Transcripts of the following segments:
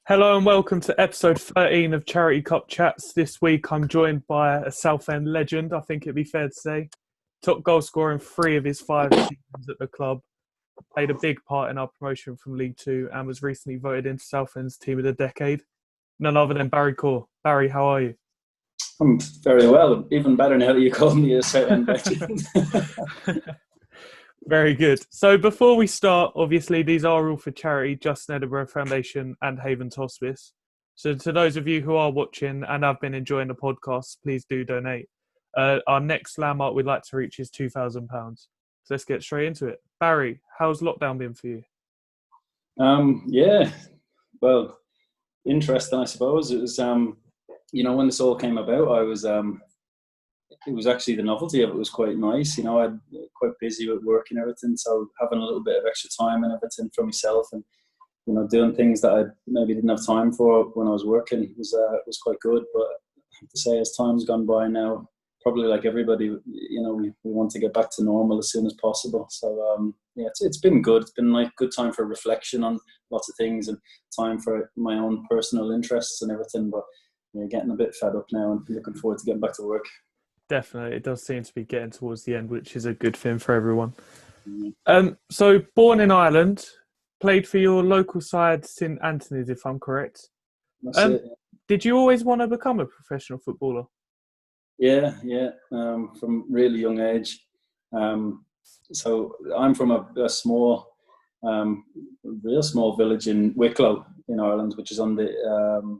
Hello and welcome to episode 13 of Charity Cup Chats. This week I'm joined by a Southend legend, I think it'd be fair to say. Top goal scorer in 3 of his 5 seasons at the club. Played a big part in our promotion from League Two and was recently voted into Southend's Team of the Decade. None other than Barry Corr. Barry, how are you? I'm very well. Even better now that you called me a Southend legend. Very good. So before we start, obviously these are all for charity, Just Edinburgh Foundation and Havens Hospice. So to those of you who are watching and have been enjoying the podcast, please do donate. Our next landmark we'd like to reach is £2,000. So let's get straight into it. Barry, how's lockdown been for you? Yeah, well, interesting, I suppose. It was, when this all came about, it was actually the novelty of it was quite nice. I'm quite busy with work and everything, so having a little bit of extra time and everything for myself and, doing things that I maybe didn't have time for when I was working was quite good. But I have to say, as time's gone by now, probably like everybody, we want to get back to normal as soon as possible. So, it's been good. It's been like good time for reflection on lots of things and time for my own personal interests and everything. But getting a bit fed up now and looking forward to getting back to work. Definitely. It does seem to be getting towards the end, which is a good thing for everyone. Mm-hmm. So born in Ireland, played for your local side, St Anthony's, if I'm correct. That's it. Did you always want to become a professional footballer? Yeah. From really young age. So I'm from a small, real small village in Wicklow in Ireland, which is on the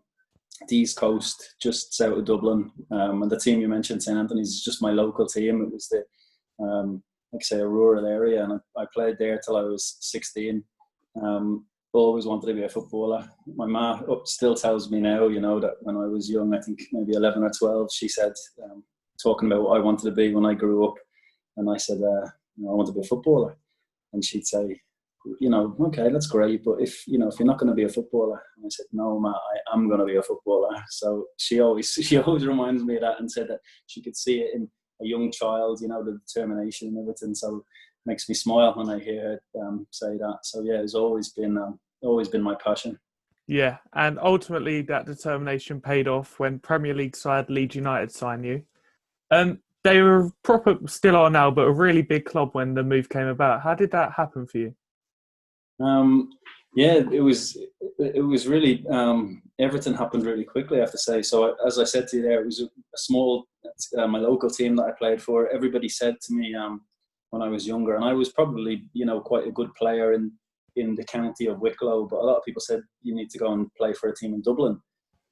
East Coast, just south of Dublin. And the team you mentioned, St Anthony's, is just my local team. It was a rural area, and I played there till I was 16. Always wanted to be a footballer. My ma still tells me now, that when I was young, I think maybe 11 or 12, she said, talking about what I wanted to be when I grew up, and I said, I want to be a footballer. And she'd say, okay, that's great, but if you're not going to be a footballer, and I said, no, Ma, I am going to be a footballer. So she always reminds me of that and said that she could see it in a young child, the determination and everything. So it makes me smile when I hear her say that. So yeah, it's always been my passion. Yeah, and ultimately that determination paid off when Premier League side Leeds United signed you. They were still are now, but a really big club when the move came about. How did that happen for you? It was really, everything happened really quickly, I have to say. So as I said to you there, it was a small, my local team that I played for. Everybody said to me when I was younger, and I was probably, quite a good player in the county of Wicklow, but a lot of people said you need to go and play for a team in Dublin.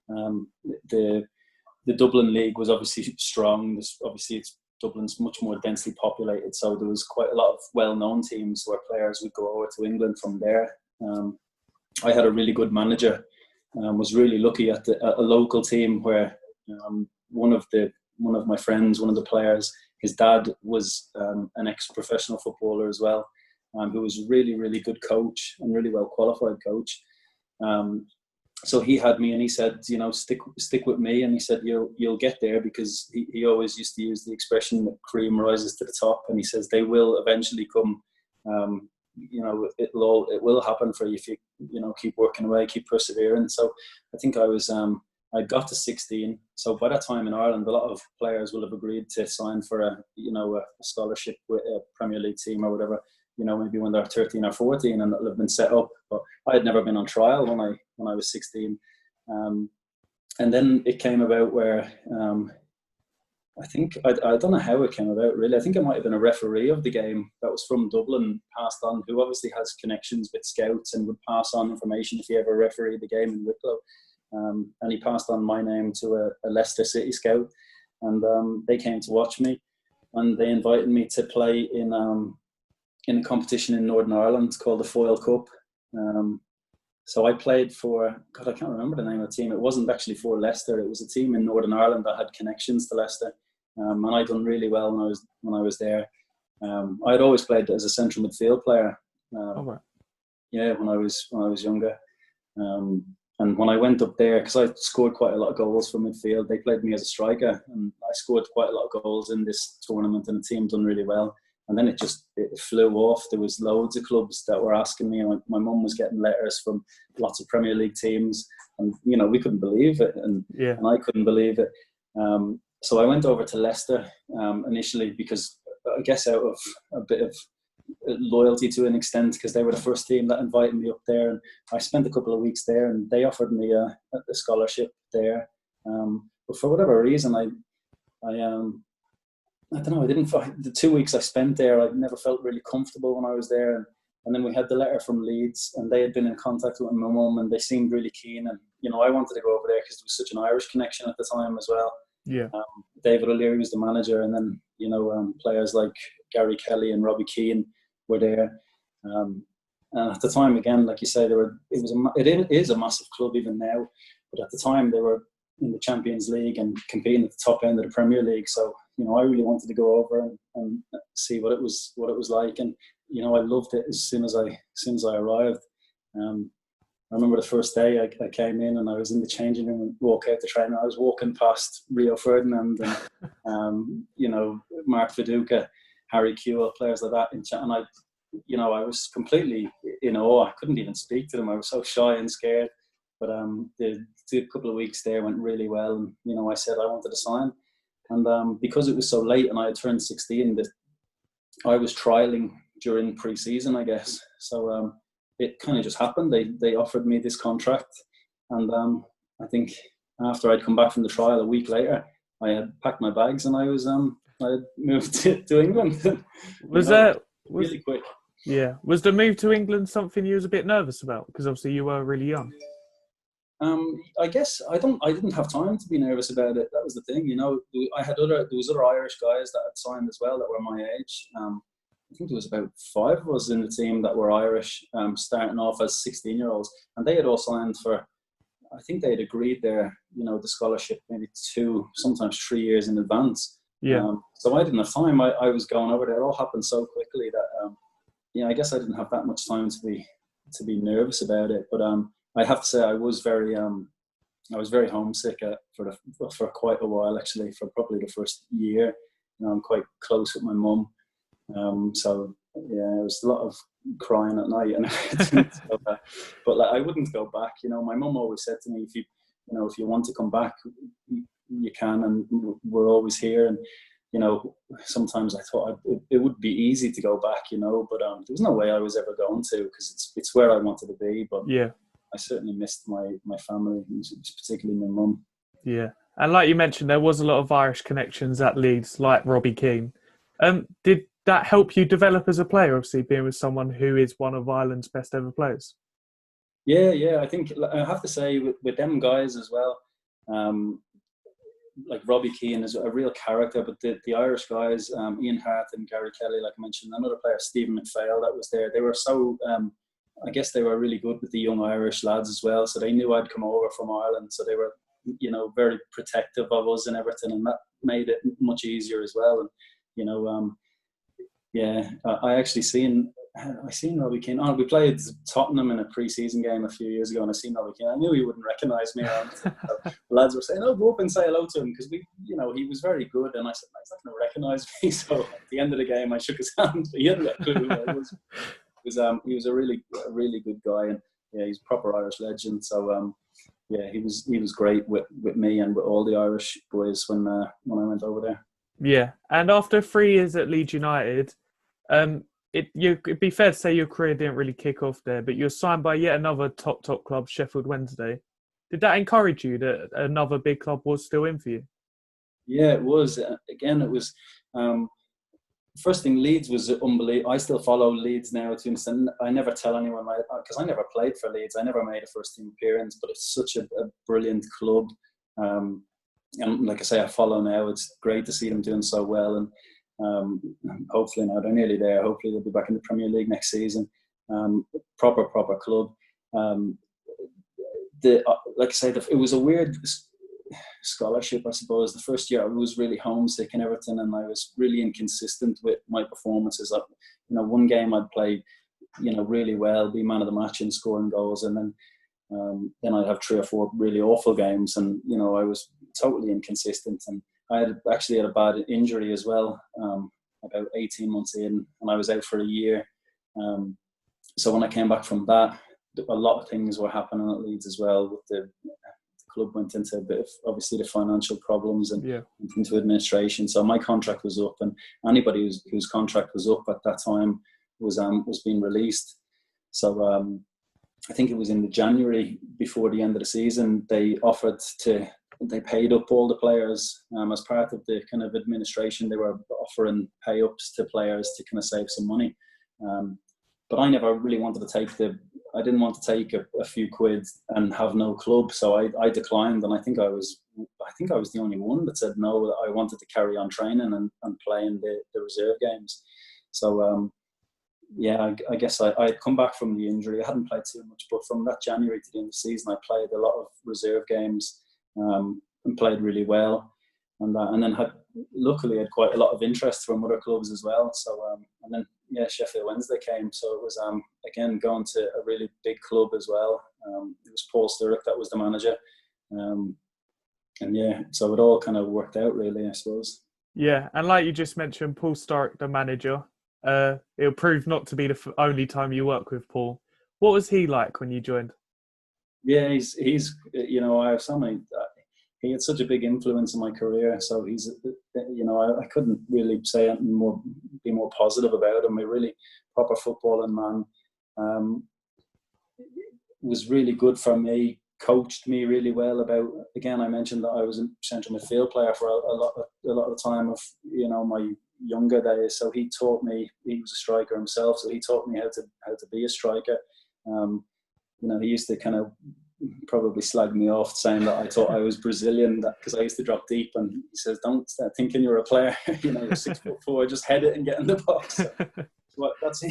The Dublin League was obviously strong. Dublin's much more densely populated, so there was quite a lot of well-known teams where players would go over to England from there. I had a really good manager. Was really lucky at a local team where one of my friends, one of the players, his dad was an ex-professional footballer as well, who was a really, really good coach and really well qualified coach. So he had me and he said, stick with me. And he said, you'll get there, because he always used to use the expression that cream rises to the top. And he says, they will eventually come. It will happen for you if you, keep working away, keep persevering. So I think I got to 16. So by that time in Ireland, a lot of players will have agreed to sign for a scholarship with a Premier League team or whatever, maybe when they're 13 or 14, and it'll have been set up. But I had never been on trial when I was 16. And then it came about where I think, I don't know how it came about really. I think I might have been a referee of the game that was from Dublin, passed on, who obviously has connections with scouts and would pass on information if he ever refereed the game in Wicklow. And he passed on my name to a Leicester City scout, and they came to watch me, and they invited me to play in a competition in Northern Ireland called the Foyle Cup. So I played for, I can't remember the name of the team. It wasn't actually for Leicester. It was a team in Northern Ireland that had connections to Leicester. And I'd done really well when I was there. I had always played as a central midfield player. Yeah, when I was younger. And when I went up there, because I scored quite a lot of goals from midfield, they played me as a striker, and I scored quite a lot of goals in this tournament, and the team done really well. And then it flew off. There was loads of clubs that were asking me. My mum was getting letters from lots of Premier League teams, and we couldn't believe it, and I couldn't believe it. So I went over to Leicester initially, because I guess out of a bit of loyalty to an extent, because they were the first team that invited me up there, and I spent a couple of weeks there, and they offered me a scholarship there. But for whatever reason, I don't know. I didn't. The 2 weeks I spent there, I never felt really comfortable when I was there. And then we had the letter from Leeds, and they had been in contact with my mum, and they seemed really keen. And I wanted to go over there because there was such an Irish connection at the time as well. Yeah. David O'Leary was the manager, and then players like Gary Kelly and Robbie Keane were there. And at the time, again, like you say, it is a massive club even now. But at the time, they were in the Champions League and competing at the top end of the Premier League. So I really wanted to go over and see what it was like, and I loved it as soon as I arrived. I remember the first day I came in, and I was in the changing room and walk out the train, and I was walking past Rio Ferdinand and Mark Viduka, Harry Kewell, players like that, and I was completely in awe. I couldn't even speak to them. I was so shy and scared. But the couple of weeks there went really well, and I said I wanted to sign. And because it was so late and I had turned 16, that I was trialling during pre-season, I guess. So it kind of just happened. They offered me this contract, and I think after I'd come back from the trial a week later, I had packed my bags and I had moved to England. Was really quick? Yeah. Was the move to England something you was a bit nervous about? Because obviously you were really young. I guess I didn't have time to be nervous about it. That was the thing, there was other Irish guys that had signed as well that were my age. I think there was about 5 of us in the team that were Irish, starting off as 16-year-olds, and they had all signed for. I think they had agreed their, the scholarship maybe 2, sometimes 3 years in advance. Yeah. So I didn't have time. I was going over there. It all happened so quickly that I guess I didn't have that much time to be nervous about it. But I have to say I was very homesick for quite a while, actually, for probably the first year. I'm quite close with my mum, so yeah, it was a lot of crying at night and everything. But I wouldn't go back. My mum always said to me, if you want to come back, you can, and we're always here. And sometimes I thought it would be easy to go back, but there was no way I was ever going to, because it's where I wanted to be. But yeah, I certainly missed my family, particularly my mum. Yeah, and like you mentioned, there was a lot of Irish connections at Leeds, like Robbie Keane. Did that help you develop as a player, obviously, being with someone who is one of Ireland's best ever players? Yeah, I think I have to say with them guys as well, like Robbie Keane is a real character, but the Irish guys, Ian Hart and Gary Kelly, like I mentioned, another player, Stephen McPhail, that was there. They were so, I guess they were really good with the young Irish lads as well. So they knew I'd come over from Ireland. So they were, very protective of us and everything. And that made it much easier as well. And, yeah, I seen Robbie Keane. Oh, we played Tottenham in a pre-season game a few years ago, and I seen Robbie Keane. I knew he wouldn't recognise me. The lads were saying, "Oh, go up and say hello to him," because he was very good. And I said, "He's not going to recognise me." So at the end of the game, I shook his hand. He hadn't got a clue who I was. He was a really good guy, and yeah, he's a proper Irish legend. So yeah, he was great with me and with all the Irish boys when I went over there. Yeah, and after 3 years at Leeds United, it'd be fair to say your career didn't really kick off there, but you were signed by yet another top club, Sheffield Wednesday. Did that encourage you that another big club was still in for you? Yeah, it was. Again, it was. First thing, Leeds was unbelievable. I still follow Leeds now to an extent. I never tell anyone, because I never played for Leeds. I never made a first team appearance, but it's such a brilliant club. And like I say, I follow now. It's great to see them doing so well, and hopefully now they're nearly there. Hopefully they'll be back in the Premier League next season. Proper club. Like I say, it was a weird scholarship, I suppose. The first year I was really homesick and everything, and I was really inconsistent with my performances. One game I'd play, really well, be man of the match and scoring goals, and then I'd have 3 or 4 really awful games, and I was totally inconsistent. And I had a bad injury as well about 18 months in, and I was out for a year. So when I came back from that, a lot of things were happening at Leeds as well. With the club went into a bit of, obviously, the financial problems and into administration. So my contract was up, and anybody whose contract was up at that time was being released. So I think it was in the January before the end of the season, they paid up all the players as part of the kind of administration. They were offering pay ups to players to kind of save some money. But I never really wanted to I didn't want to take a few quid and have no club. So I declined, and I think I was the only one that said no, that I wanted to carry on training and playing the reserve games. So I guess I had come back from the injury. I hadn't played too much, but from that January to the end of the season, I played a lot of reserve games and played really well. And then luckily had quite a lot of interest from other clubs as well. So and then Sheffield Wednesday came. So it was again going to a really big club as well. It was Paul Sturrock that was the manager. So it all kind of worked out really, I suppose. Yeah, and like you just mentioned, Paul Sturrock, the manager. It'll prove not to be the only time you work with Paul. What was he like when you joined? Yeah, he's I have so many. He had such a big influence in my career. So he's, I couldn't really say anything be more positive about him. A really proper footballing man. Was really good for me. Coached me really well about. Again, I mentioned that I was a central midfield player for a lot of the time of my younger days. So he taught me. He was a striker himself, so he taught me how to be a striker. He used to kind of probably slag me off, saying that I thought I was Brazilian because I used to drop deep, and he says, "Don't start thinking you're a player. You're 6'4", just head it and get in the box." So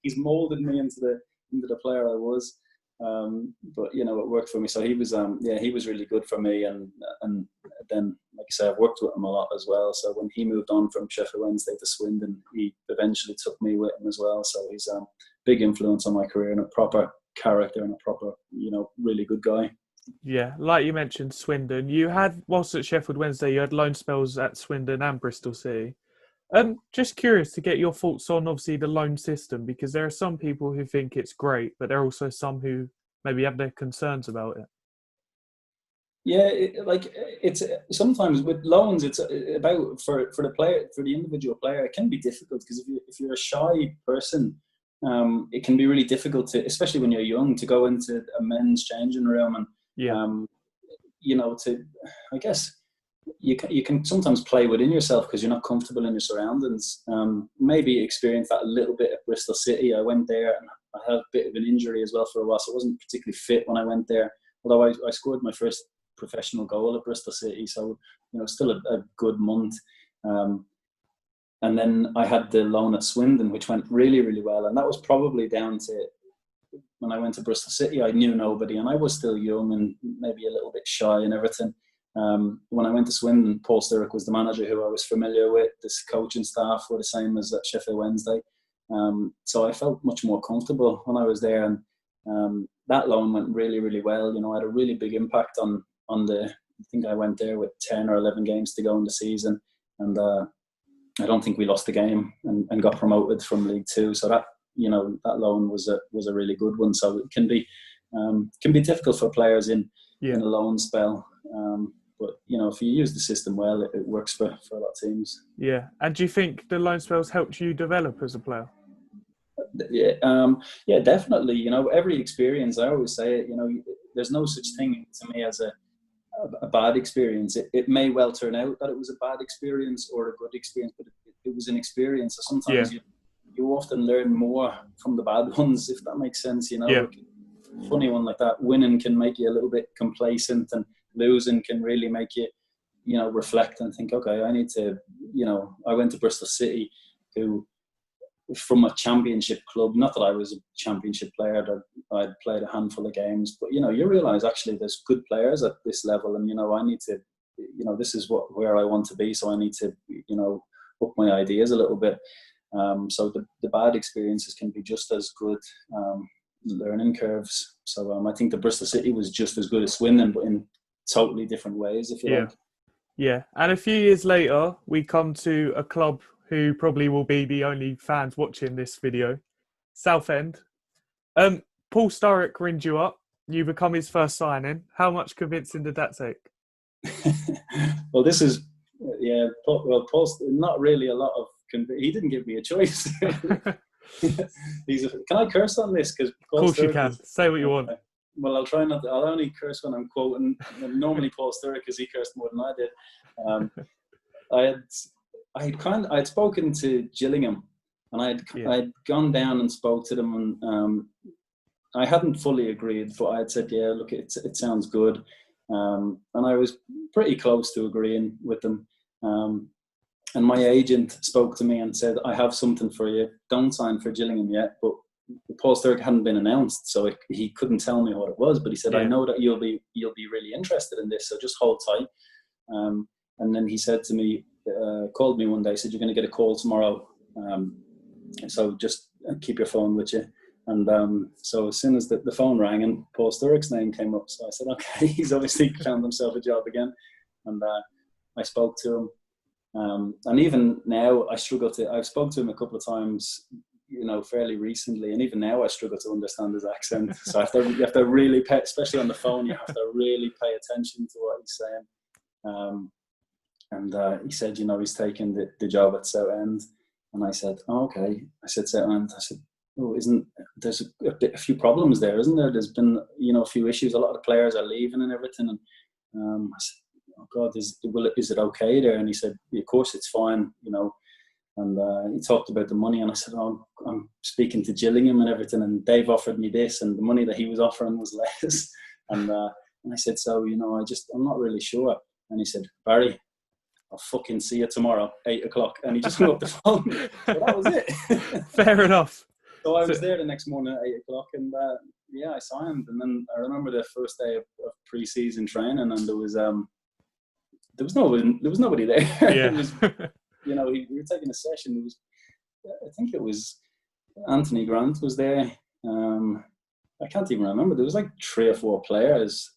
he's moulded me into the player I was. But it worked for me. So he was really good for me, and then, like I say, I've worked with him a lot as well. So when he moved on from Sheffield Wednesday to Swindon, he eventually took me with him as well. So he's a big influence on my career, and a proper character, and a proper really good guy. Yeah, like you mentioned, Swindon. You had, whilst at Sheffield Wednesday, you had loan spells at Swindon and Bristol City. Just curious to get your thoughts on, obviously, the loan system, because there are some people who think it's great, but there are also some who maybe have their concerns about it. Yeah, it's sometimes with loans, it's about for the player, for the individual player, it can be difficult because if you're a shy person, it can be really difficult to, especially when you're young, to go into a men's changing room and I guess. You can sometimes play within yourself because you're not comfortable in your surroundings. Maybe experience that a little bit at Bristol City. I went there and I had a bit of an injury as well for a while, so I wasn't particularly fit when I went there. Although I scored my first professional goal at Bristol City, so still a good month. And then I had the loan at Swindon, which went really, really well, and that was probably down to when I went to Bristol City. I knew nobody, and I was still young and maybe a little bit shy and everything. When I went to Swindon, Paul Sturrock was the manager who I was familiar with. This coaching staff were the same as at Sheffield Wednesday. So I felt much more comfortable when I was there. And that loan went really, really well. I had a really big impact on I think I went there with 10 or 11 games to go in the season. And I don't think we lost the game and got promoted from League Two. So that loan was a really good one. So it can be difficult for players in a loan spell. But if you use the system well, it works for a lot of teams. Yeah. And do you think the loan spells helped you develop as a player? Yeah, definitely. Every experience, I always say it, there's no such thing to me as a bad experience. It may well turn out that it was a bad experience or a good experience, but it was an experience. So sometimes you often learn more from the bad ones, if that makes sense. Funny one like that. Winning can make you a little bit complacent, and losing can really make you, reflect and think, okay, I need to, I went to Bristol City, who from a championship club, not that I was a championship player, that I'd played a handful of games, but, you realise actually there's good players at this level, and, I need to, this is where I want to be, so I need to, up my ideas a little bit. So the bad experiences can be just as good learning curves. So I think the Bristol City was just as good as Swindon, but in totally different ways, if you like. Yeah. And a few years later, we come to a club who probably will be the only fans watching this video. Southend. Paul Sturrock ringed you up. You become his first signing. How much convincing did that take? Well, this is, Paul, not really a lot of, he didn't give me a choice. Can I curse on this? Because of course you can. Say what you want. Well, I'll try not to. I'll only curse when I'm quoting. Normally Paul Sturrock, because he cursed more than I did. I had spoken to Gillingham, and I had gone down and spoke to them, and I hadn't fully agreed, but I had said, yeah, look, it sounds good, and I was pretty close to agreeing with them. And my agent spoke to me and said, I have something for you. Don't sign for Gillingham yet, but Paul Sturrock hadn't been announced, so he couldn't tell me what it was. But he said, I know that you'll be really interested in this, so just hold tight. And then he said to me, called me one day, said, you're going to get a call tomorrow, so just keep your phone with you. And so as soon as the phone rang and Paul Sturrock's name came up, so I said, okay, he's obviously found himself a job again. And I spoke to him. And even now, I've spoken to him a couple of times, fairly recently, and even now I struggle to understand his accent. So you have to really pay, especially on the phone, you have to really pay attention to what he's saying. And he said, he's taking the job at Southend. And I said, oh, okay. I said, Southend. I said, oh, there's a few problems there, isn't there? There's been, a few issues. A lot of the players are leaving and everything. And I said, oh God, is it okay there? And he said, of course it's fine, And he talked about the money, and I said, oh, I'm speaking to Gillingham and everything, and they've offered me this, and the money that he was offering was less. And I said, so, I'm not really sure. And he said, Barry, I'll fucking see you tomorrow, 8:00. And he just hung up the phone. So that was it. Fair enough. So I was there the next morning at 8:00, and I signed. And then I remember the first day of pre-season training, and there was nobody there. Yeah. It was, we were taking a session. I think it was Anthony Grant was there. I can't even remember. There was like 3 or 4 players,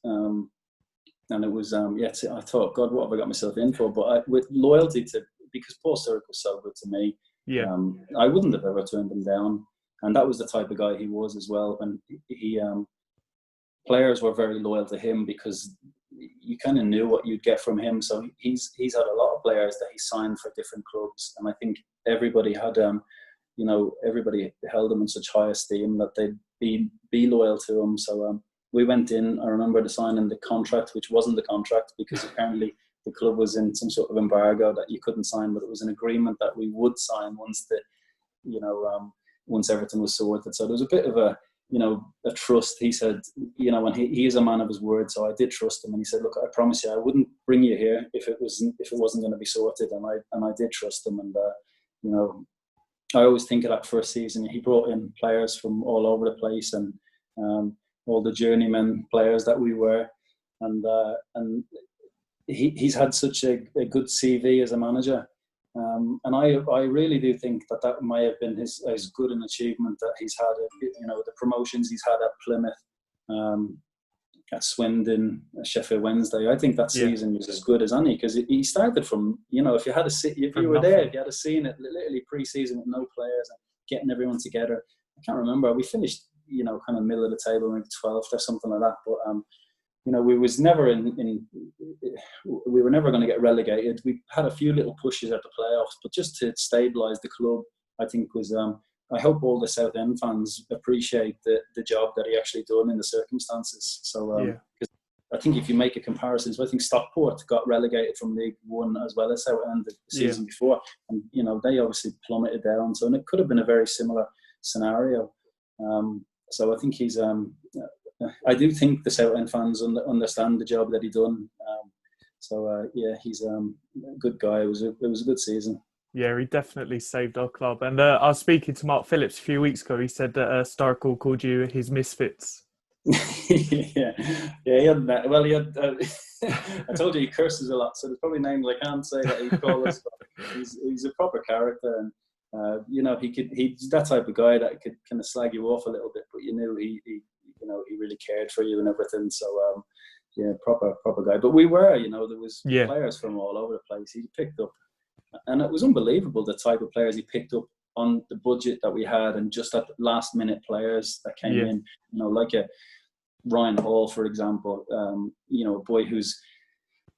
and it was I thought, God, what have I got myself in for? But with loyalty because Paul Sturrock was so good to me, I wouldn't have ever turned him down. And that was the type of guy he was as well. And he players were very loyal to him because you kind of knew what you'd get from him. So he's had a lot of players that he signed for different clubs, and I think everybody had everybody held him in such high esteem that they'd be loyal to him. So we went in. I remember signing the contract, which wasn't the contract because apparently the club was in some sort of embargo that you couldn't sign, but it was an agreement that we would sign once once everything was sorted. So there was a bit of a trust. He said, and he is a man of his word, so I did trust him. And he said, look, I promise you, I wouldn't bring you here if it wasn't going to be sorted. And I did trust him. And I always think of that first season. He brought in players from all over the place, and all the journeyman players that we were, and he's had such a good CV as a manager. And I really do think that may have been as good an achievement that he's had. The promotions he's had at Plymouth, at Swindon, at Sheffield Wednesday. I think that season was as good as any, because he started from, if you had if you had seen it literally pre-season with no players and getting everyone together. I can't remember. We finished, kind of middle of the table, maybe 12th or something like that. But we was never we were never going to get relegated. We had a few little pushes at the playoffs, but just to stabilise the club, I think was. I hope all the Southend fans appreciate the job that he actually done in the circumstances. So, because I think if you make a comparison, so I think Stockport got relegated from League One as well as Southend the season before, and they obviously plummeted down. So, and it could have been a very similar scenario. So I think he's. I do think the Southend fans understand the job that he done. He's a good guy. It was a good season. Yeah, he definitely saved our club. And I was speaking to Mark Phillips a few weeks ago. He said that Sturrock called you his misfits. He had that. Well, he had. I told you he curses a lot, so there's probably names I can't say that he called us. But he's a proper character, and he's that type of guy that could kind of slag you off a little bit, but he really cared for you and everything. So proper guy. But we were, there was players from all over the place. He picked up And it was unbelievable the type of players he picked up on the budget that we had, and just at last minute players that came in, like a Ryan Hall, for example, a boy who's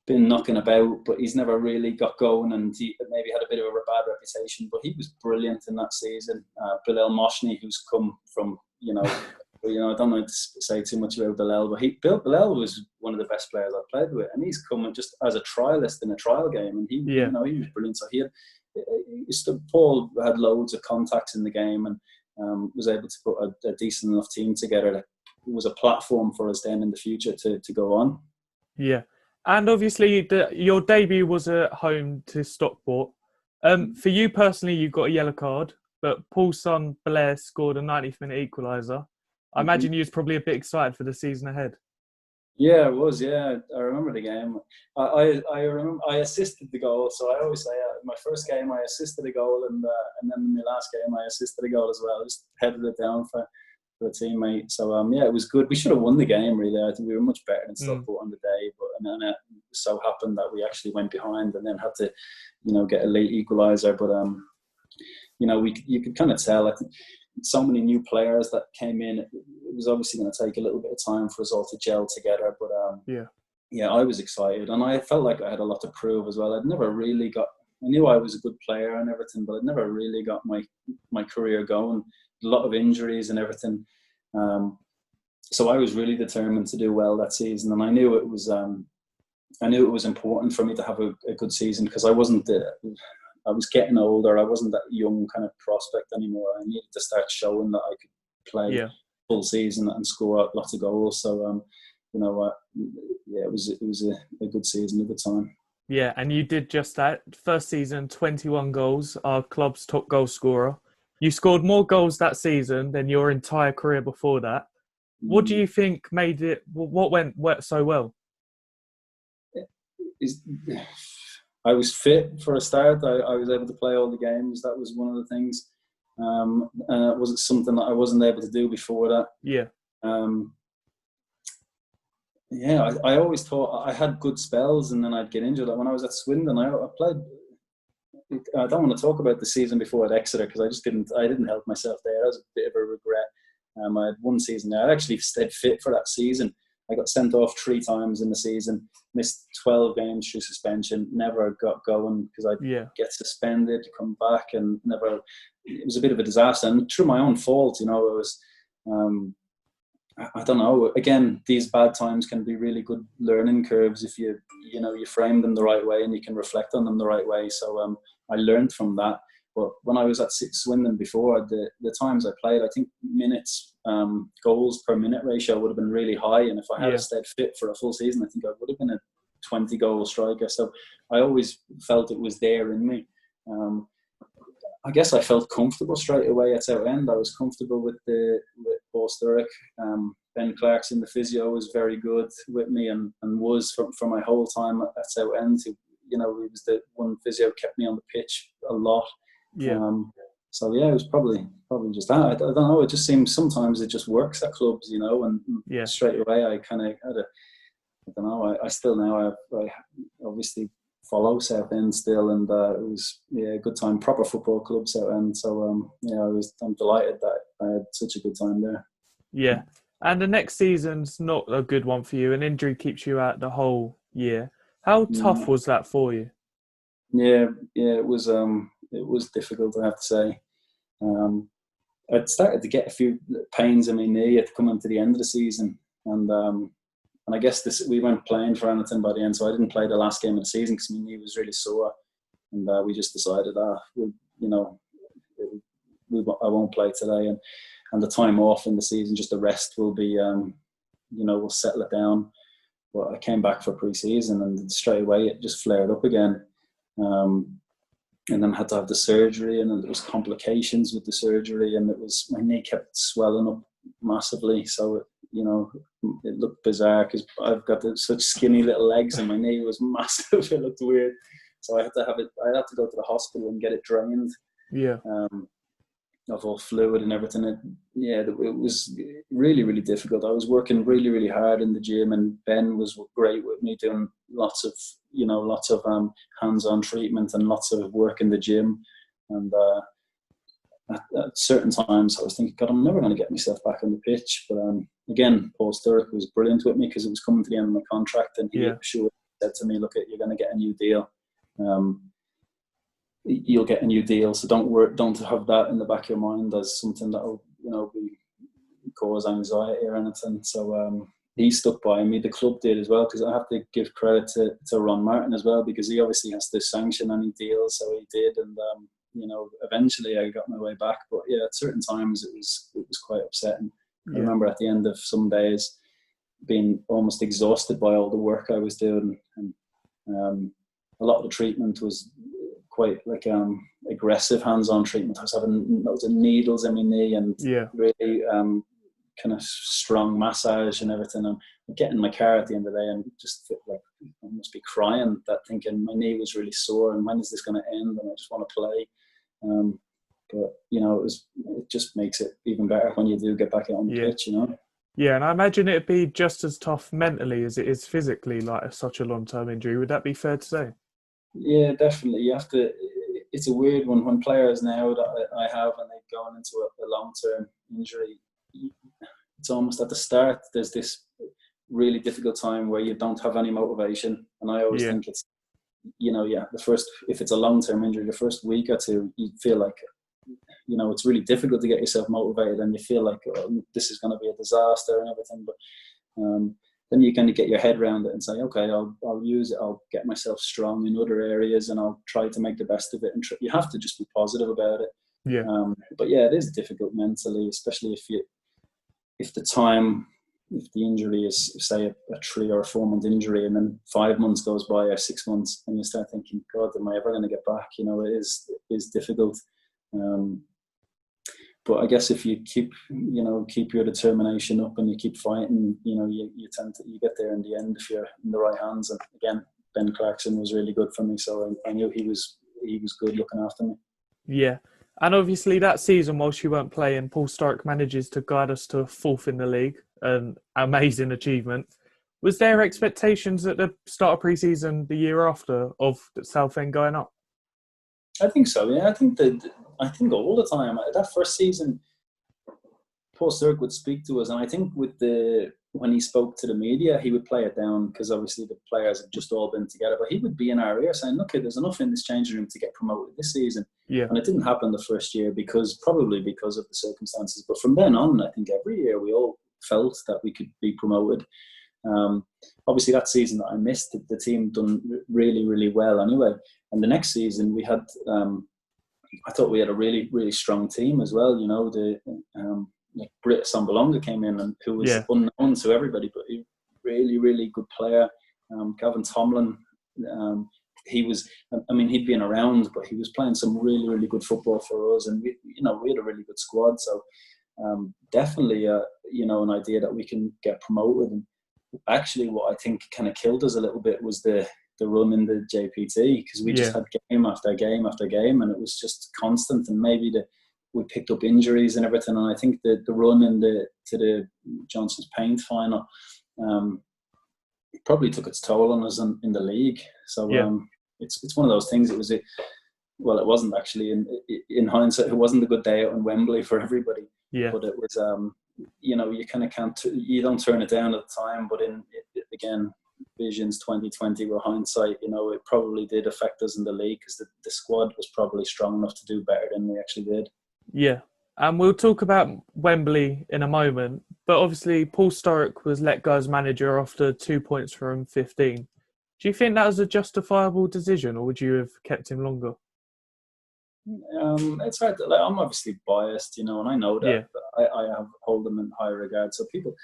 been knocking about, but he's never really got going, and he maybe had a bit of a bad reputation, but he was brilliant in that season. Bilel Mohnsi, who's come from, I don't like to say too much about Bilel, but Bilel was one of the best players I played with, and he's come just as a trialist in a trial game, and he was brilliant. So Paul had loads of contacts in the game, and was able to put a decent enough team together that was a platform for us then in the future to go on. Yeah. And obviously, your debut was at home to Stockport. For you personally, you got a yellow card, but Paul's son, Bilel, scored a 90th minute equaliser. I imagine you was probably a bit excited for the season ahead. Yeah, it was. Yeah, I remember the game. I remember I assisted the goal. So I always say, my first game I assisted a goal, and then in my last game I assisted a goal as well. I just headed it down for a teammate. So it was good. We should have won the game really. I think we were much better than Stockport on the day, and then it so happened that we actually went behind and then had to, get a late equaliser. But you could kind of tell. I think so many new players that came in. It was obviously going to take a little bit of time for us all to gel together. But I was excited, and I felt like I had a lot to prove as well. I'd never really got. I knew I was a good player and everything, but I'd never really got my career going. A lot of injuries and everything. So I was really determined to do well that season, and I knew it was important for me to have a good season, because I was getting older. I wasn't that young kind of prospect anymore. I needed to start showing that I could play full season and score lots of goals. So it was a good season, a good time. Yeah, and you did just that. First season, 21 goals, our club's top goal scorer. You scored more goals that season than your entire career before that. What do you think made it? What went so well? I was fit for a start. I was able to play all the games. That was one of the things. It wasn't something that I wasn't able to do before that. Yeah. I always thought I had good spells, and then I'd get injured. Like when I was at Swindon, I played. I don't want to talk about the season before at Exeter, because I didn't help myself there. That was a bit of a regret. I had one season there. I actually stayed fit for that season. I got sent off 3 times in the season, missed 12 games through suspension, never got going because I'd get suspended, come back, and never. It was a bit of a disaster, and through my own fault, it was. I don't know. Again, these bad times can be really good learning curves if you frame them the right way and you can reflect on them the right way. So I learned from that. But when I was at Swindon before, the times I played, I think minutes, goals per minute ratio would have been really high. And if I had stayed fit for a full season, I think I would have been a 20-goal striker. So I always felt it was there in me. I guess I felt comfortable straight away at Southend. I was comfortable with Paul Sturrock. Ben Clarkson, the physio, was very good with me and was for my whole time at Southend. He was the one physio kept me on the pitch a lot. Yeah. It was probably just that. I don't know. It just seems sometimes it just works at clubs, and straight away I kind of had I don't know. I still now I obviously follow Southend still, and it was a good time. Proper football club Southend. So I'm delighted that I had such a good time there. Yeah, and the next season's not a good one for you. An injury keeps you out the whole year. How tough was that for you? Yeah, it was. It was difficult, I have to say. I'd started to get a few pains in my knee at coming to the end of the season, and I guess we weren't playing for anything by the end, so I didn't play the last game of the season because my knee was really sore, and we just decided, I won't play today, and the time off in the season, just the rest will be, we'll settle it down. But I came back for pre-season, and straight away it just flared up again. And then had to have the surgery, and then there was complications with the surgery, and my knee kept swelling up massively. So it looked bizarre because I've got such skinny little legs, and my knee was massive. It looked weird, so I had to go to the hospital and get it drained. Yeah. Of all fluid and everything. It was really, really difficult. I was working really, really hard in the gym, and Ben was great with me, doing lots of lots of hands-on treatment and lots of work in the gym. And at certain times I was thinking, God, I'm never going to get myself back on the pitch. But again, Paul Sturrock was brilliant with me because it was coming to the end of my contract, and he sure said to me, look, you're going to get a new deal. You'll get a new deal, so don't have that in the back of your mind as something that will cause anxiety or anything. So he stuck by me. The club did as well, because I have to give credit to Ron Martin as well, because he obviously has to sanction any deals, so he did. And eventually I got my way back. But yeah, at certain times it was quite upsetting. I remember at the end of some days being almost exhausted by all the work I was doing, and a lot of the treatment was quite aggressive hands-on treatment. I was having loads of needles in my knee and really kind of strong massage and everything. And I get in my car at the end of the day and just feel like I must be crying, thinking my knee was really sore and when is this going to end, and I just want to play. But it just makes it even better when you do get back out on the pitch. Yeah, and I imagine it'd be just as tough mentally as it is physically, like such a long-term injury. Would that be fair to say? Yeah, definitely. You have to. It's a weird one when players now that I have and they're going into a long-term injury. It's almost at the start. There's this really difficult time where you don't have any motivation, and I always think it's, the first, if it's a long-term injury, the first week or two, you feel like, it's really difficult to get yourself motivated, and you feel like, oh, this is going to be a disaster and everything. But then you kind of get your head around it and say, okay, I'll use it. I'll get myself strong in other areas, and I'll try to make the best of it. And you have to just be positive about it. Yeah. But yeah, it is difficult mentally, especially if the injury is, say, a 3 or a 4 month injury, and then 5 months goes by or 6 months, and you start thinking, God, am I ever going to get back? It is difficult. But I guess if you keep your determination up and you keep fighting, you get there in the end if you're in the right hands. And again, Ben Clarkson was really good for me, so I knew he was good looking after me. Yeah, and obviously that season, whilst you weren't playing, Paul Sturrock manages to guide us to 4th in the league, an amazing achievement. Was there expectations at the start of pre-season the year after of Southend going up? I think so. Yeah, I think all the time. That first season, Paul Sturrock would speak to us, and I think when he spoke to the media, he would play it down because obviously the players have just all been together. But he would be in our ear saying, "Look, there's enough in this changing room to get promoted this season." Yeah. And it didn't happen the first year probably because of the circumstances. But from then on, I think every year we all felt that we could be promoted. Obviously, that season that I missed, the team done really, really well anyway. And the next season, we had, I thought we had a really, really strong team as well. Britt Sambalonga came in, and who was unknown to everybody, but he really, really good player. Gavin Tomlin, he'd been around, but he was playing some really, really good football for us, and we had a really good squad. So definitely, an idea that we can get promoted. And actually, what I think kind of killed us a little bit was the run in the JPT, because we just had game after game after game, and it was just constant. And maybe we picked up injuries and everything. And I think the run to the Johnson's Paint final probably took its toll on us in the league. So it's one of those things. It wasn't actually in hindsight. It wasn't a good day out in Wembley for everybody. Yeah. But it was you kind of can't. You don't turn it down at the time. But again, visions 2020 with hindsight, it probably did affect us in the league because the squad was probably strong enough to do better than we actually did. Yeah, and we'll talk about Wembley in a moment, but obviously Paul Sturrock was let go as manager after 2 points from 15. Do you think that was a justifiable decision, or would you have kept him longer? It's hard to, I'm obviously biased, and I know that, but I hold them in high regard. So people,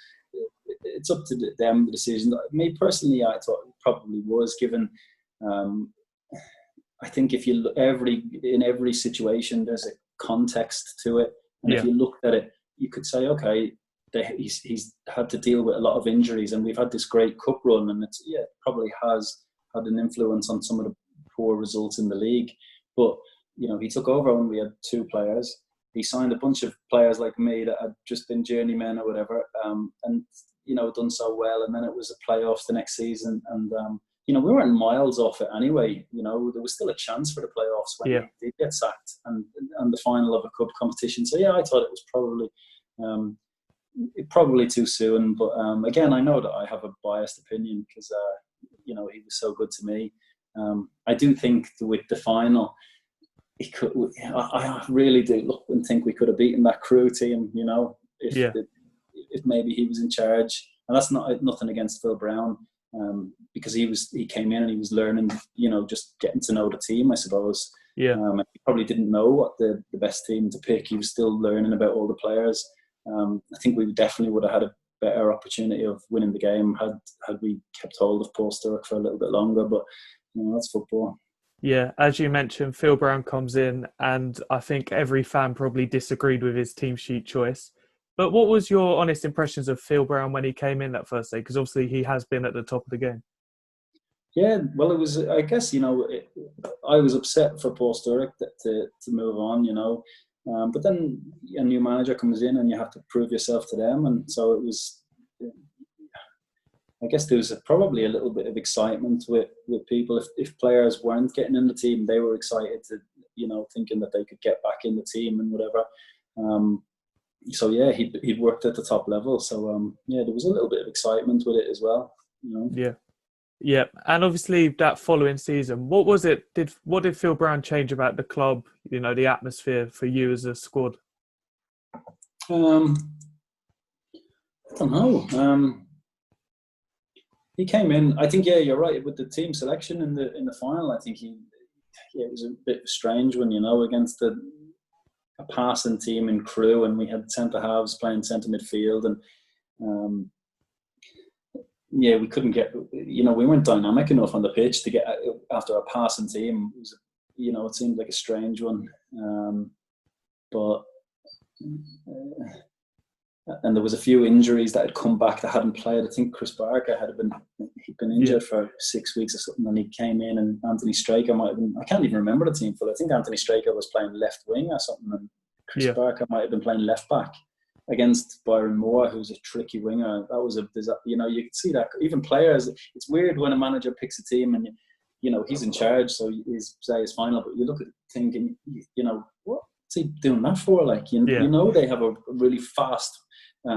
it's up to them, the decision. Me personally, I thought it probably was, given I think if you look in every situation, there's a context to it, and if you looked at it, you could say, okay, he's had to deal with a lot of injuries, and we've had this great cup run, and it probably has had an influence on some of the poor results in the league. But he took over when we had 2 players. He signed a bunch of players like me that had just been journeymen or whatever, and done so well. And then it was a playoffs the next season, and we weren't miles off it anyway. There was still a chance for the playoffs when he did get sacked and the final of a cup competition. So yeah, I thought it was probably too soon. But again, I know that I have a biased opinion because he was so good to me. I do think with the final, he could. I really do look and think we could have beaten that Crewe team. If maybe he was in charge, and that's nothing against Phil Brown. Because he came in and he was learning, just getting to know the team, I suppose. Yeah. He probably didn't know what the best team to pick. He was still learning about all the players. I think we definitely would have had a better opportunity of winning the game had we kept hold of Paul Sturrock for a little bit longer. But that's football. Yeah, as you mentioned, Phil Brown comes in, and I think every fan probably disagreed with his team sheet choice. But what was your honest impressions of Phil Brown when he came in that first day? Because obviously he has been at the top of the game. Yeah, well, it was. I guess I was upset for Paul Sturrock to move on. But then a new manager comes in and you have to prove yourself to them, and so it was. I guess there was probably a little bit of excitement with people. If players weren't getting in the team, they were excited to, thinking that they could get back in the team and whatever. So yeah, he'd worked at the top level. So there was a little bit of excitement with it as well. Yeah, and obviously that following season, what was it? What did Phil Brown change about the club? The atmosphere for you as a squad. I don't know. He came in. I think you're right with the team selection in the final. I think it was a bit strange when against a passing team in Crewe, and we had centre halves playing centre midfield, and we couldn't get. We weren't dynamic enough on the pitch to get after a passing team. It was, it seemed like a strange one, but. And there was a few injuries that had come back that hadn't played. I think Chris Barker he'd been injured for 6 weeks or something, and he came in, and Anthony Straker might have been. I can't even remember the team full. I think Anthony Straker was playing left wing or something, and Chris Barker might have been playing left back against Byron Moore, who's a tricky winger. That was you could see that even players. It's weird when a manager picks a team and he's in charge, so he's final. But you look at it thinking, what's he doing that for? Like they have a really fast.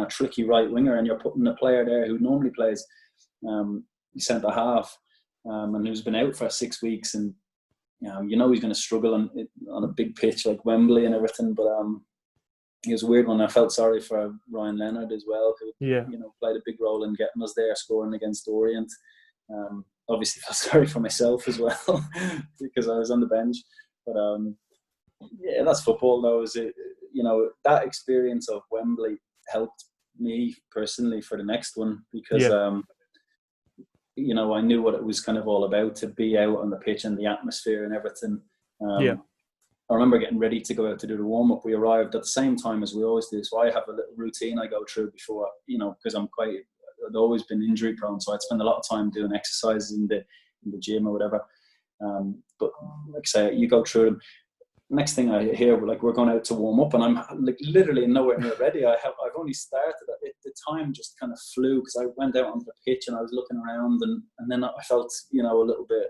Tricky right winger, and you're putting a player there who normally plays centre half and who's been out for 6 weeks, and he's going to struggle on a big pitch like Wembley and everything. But it was a weird one. I felt sorry for Ryan Leonard as well, who played a big role in getting us there, scoring against Orient. Obviously, felt sorry for myself as well because I was on the bench. But that's football, though. Is it? That experience of Wembley helped me personally for the next one because I knew what it was kind of all about, to be out on the pitch and the atmosphere and everything. I remember getting ready to go out to do the warm-up. We arrived at the same time as we always do, so I have a little routine I go through before, because I'd always been injury prone, so I'd spend a lot of time doing exercises in the gym or whatever. But like I say, you go through them. Next thing I hear, we're going out to warm up, and I'm literally nowhere near ready. I've only started. The time just kind of flew because I went out onto the pitch and I was looking around, and then I felt a little bit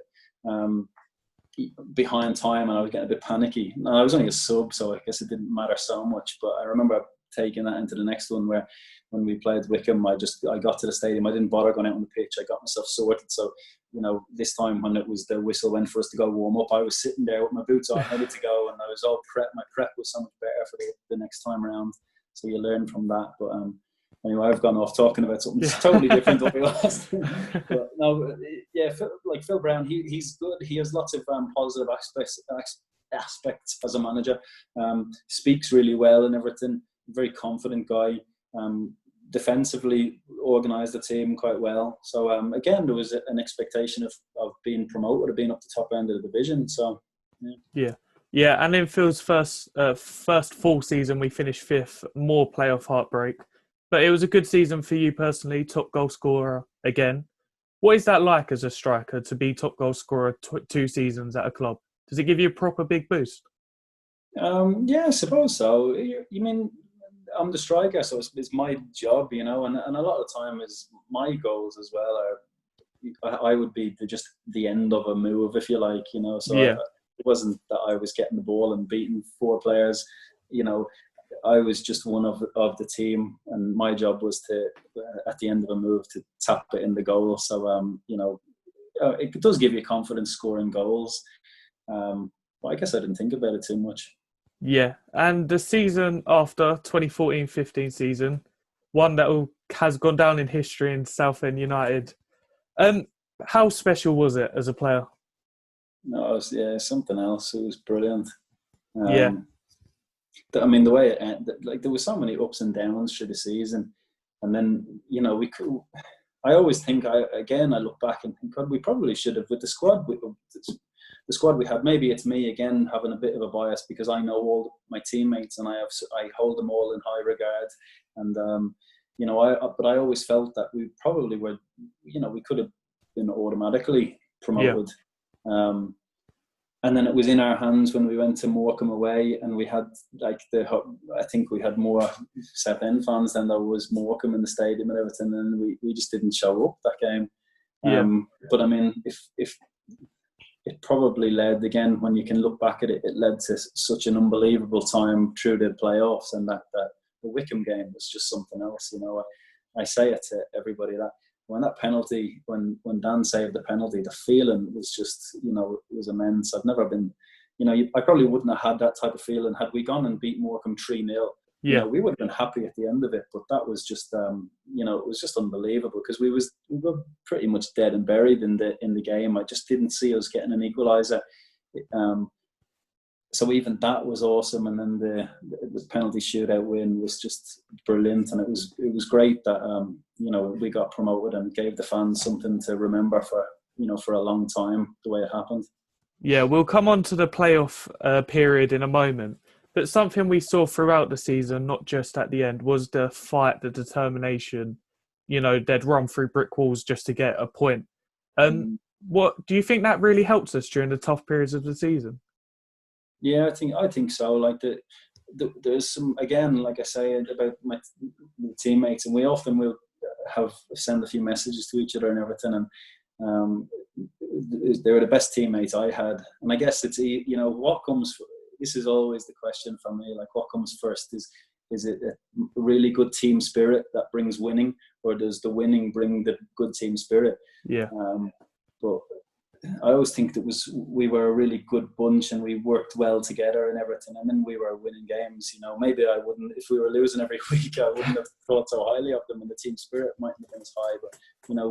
behind time, and I was getting a bit panicky. Now, I was only a sub, so I guess it didn't matter so much. But I remember taking that into the next one where when we played Wickham, I got to the stadium. I didn't bother going out on the pitch. I got myself sorted. So this time when it was the whistle went for us to go warm up, I was sitting there with my boots on, ready to go, and I was all prepped. My prep was so much better for the next time around. So you learn from that. But anyway, I've gone off talking about something totally different to what we lost. But no, Phil Brown, he's good. He has lots of positive aspects as a manager. Speaks really well and everything. Very confident guy. Defensively organised the team quite well. So again, there was an expectation of being promoted or being up the top end of the division. So yeah. And in Phil's first full season, we finished 5th. More playoff heartbreak, but it was a good season for you personally. Top goal scorer again. What is that like as a striker to be top goal scorer 2 seasons at a club? Does it give you a proper big boost? Yeah, I suppose so. You mean? I'm the striker, so it's my job, and a lot of the time is my goals as well are I would be just the end of a move, if you like, So Yeah. it wasn't that I was getting the ball and beating 4 players, I was just one of the team, and my job was to, at the end of a move, to tap it in the goal. So, it does give you confidence scoring goals. But I guess I didn't think about it too much. Yeah, and the season after 2014-15 season, one that has gone down in history in Southend United. How special was it as a player? No, it was something else. It was brilliant. Yeah. I mean, the way it ended, like, there were so many ups and downs through the season, and then we could. I always think, I look back and think, God, we probably should have, with the squad. The squad we had, maybe it's me again having a bit of a bias because I know all my teammates and I hold them all in high regard, and but I always felt that we probably were, we could have been automatically promoted. Yeah. And then it was in our hands when we went to Morecambe away, and we had I think we had more Southend fans than there was Morecambe in the stadium and everything, and we just didn't show up that game. Yeah. But I mean, if it probably led, again, when you can look back at it, it led to such an unbelievable time through the playoffs, and that the Wickham game was just something else. I say it to everybody that when that penalty, when Dan saved the penalty, the feeling was just, it was immense. I've never been, I probably wouldn't have had that type of feeling had we gone and beat Morecambe 3-0. Yeah. We would have been happy at the end of it, but that was just, it was just unbelievable because we were pretty much dead and buried in the game. I just didn't see us getting an equaliser. So even that was awesome, and then the penalty shootout win was just brilliant, and it was great that we got promoted and gave the fans something to remember for a long time, the way it happened. Yeah, we'll come on to the playoff period in a moment, but something we saw throughout the season, not just at the end, was the fight, the determination. They'd run through brick walls just to get a point. What do you think that really helps us during the tough periods of the season? Yeah, I think so. Like there's some, again, like I say about my teammates, and we often will send a few messages to each other and everything. And they were the best teammates I had. And I guess it's what comes. This is always the question for me. Like, what comes first? Is it a really good team spirit that brings winning, or does the winning bring the good team spirit? Yeah. But I always think we were a really good bunch, and we worked well together and everything, and then we were winning games. Maybe I wouldn't, if we were losing every week, I wouldn't have thought so highly of them, and the team spirit mightn't have been as high. But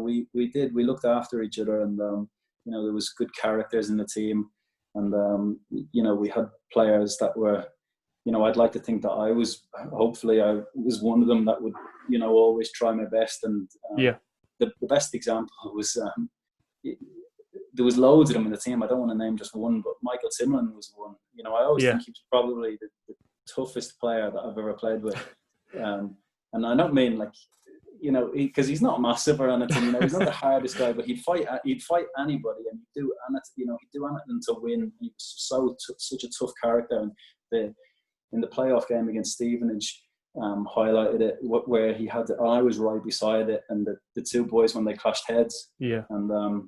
we looked after each other, and there was good characters in the team, and we had players that were, I'd like to think that I was one of them that would always try my best, and the best example was. There was loads of them in the team. I don't want to name just one, but Michael Timlin was one. I always think he was probably the toughest player that I've ever played with. And I don't mean because he's not massive or anything. He's not the hardest guy, but he'd fight anybody, and he'd do anything to win. He was such a tough character. And in the playoff game against Stevenage, highlighted it where he had I was right beside it, and the two boys when they clashed heads. Yeah. And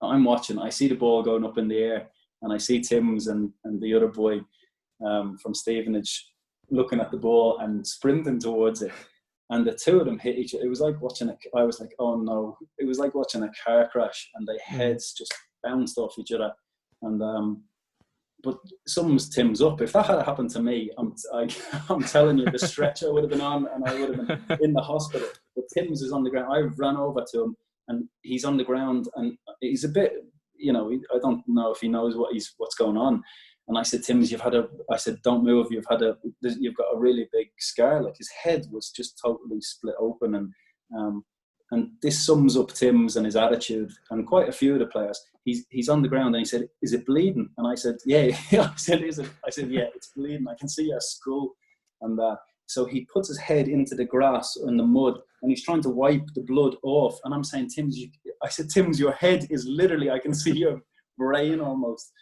I'm watching. I see the ball going up in the air, and I see Tim's and the other boy from Stevenage looking at the ball and sprinting towards it, and the two of them hit each other. It was like watching I was like, oh no! It was like watching a car crash, and their heads just bounced off each other. And but something's Tim's up. If that had happened to me, I'm telling you, the stretcher would have been on, and I would have been in the hospital. But Tim's is on the ground. I ran over to him, and he's on the ground, and he's a bit, I don't know if he knows what's going on. And I said, Tim's, I said, don't move. You've got a really big scar. Like, his head was just totally split open. And this sums up Tim's and his attitude, and quite a few of the players. He's on the ground, and he said, "Is it bleeding?" And I said, "Yeah." I said, "Is it?" I said, "Yeah, it's bleeding. I can see your skull." And so he puts his head into the grass and the mud, and he's trying to wipe the blood off. And I'm saying, "Tim's," I said, "Tim's, your head is literally, I can see your brain almost."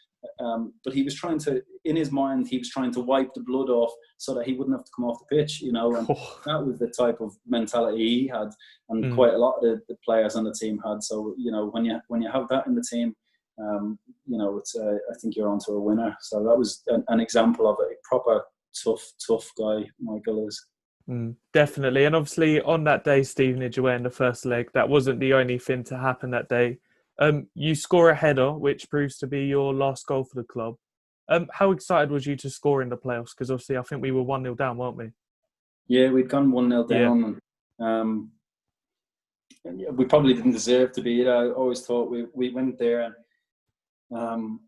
But he was trying to, in his mind, he was trying to wipe the blood off so that he wouldn't have to come off the pitch, and that was the type of mentality he had, and quite a lot of the players on the team had. So, when you have that in the team, it's I think you're onto a winner. So that was an example of a proper tough guy, Michael is. Definitely. And obviously on that day, Stevenage away in the first leg, that wasn't the only thing to happen that day. You score a header, which proves to be your last goal for the club. How excited was you to score in the playoffs? Because obviously I think we were 1-0 down, weren't we? Yeah, we'd gone 1-0 down. Yeah. And we probably didn't deserve to be. I always thought we went there and went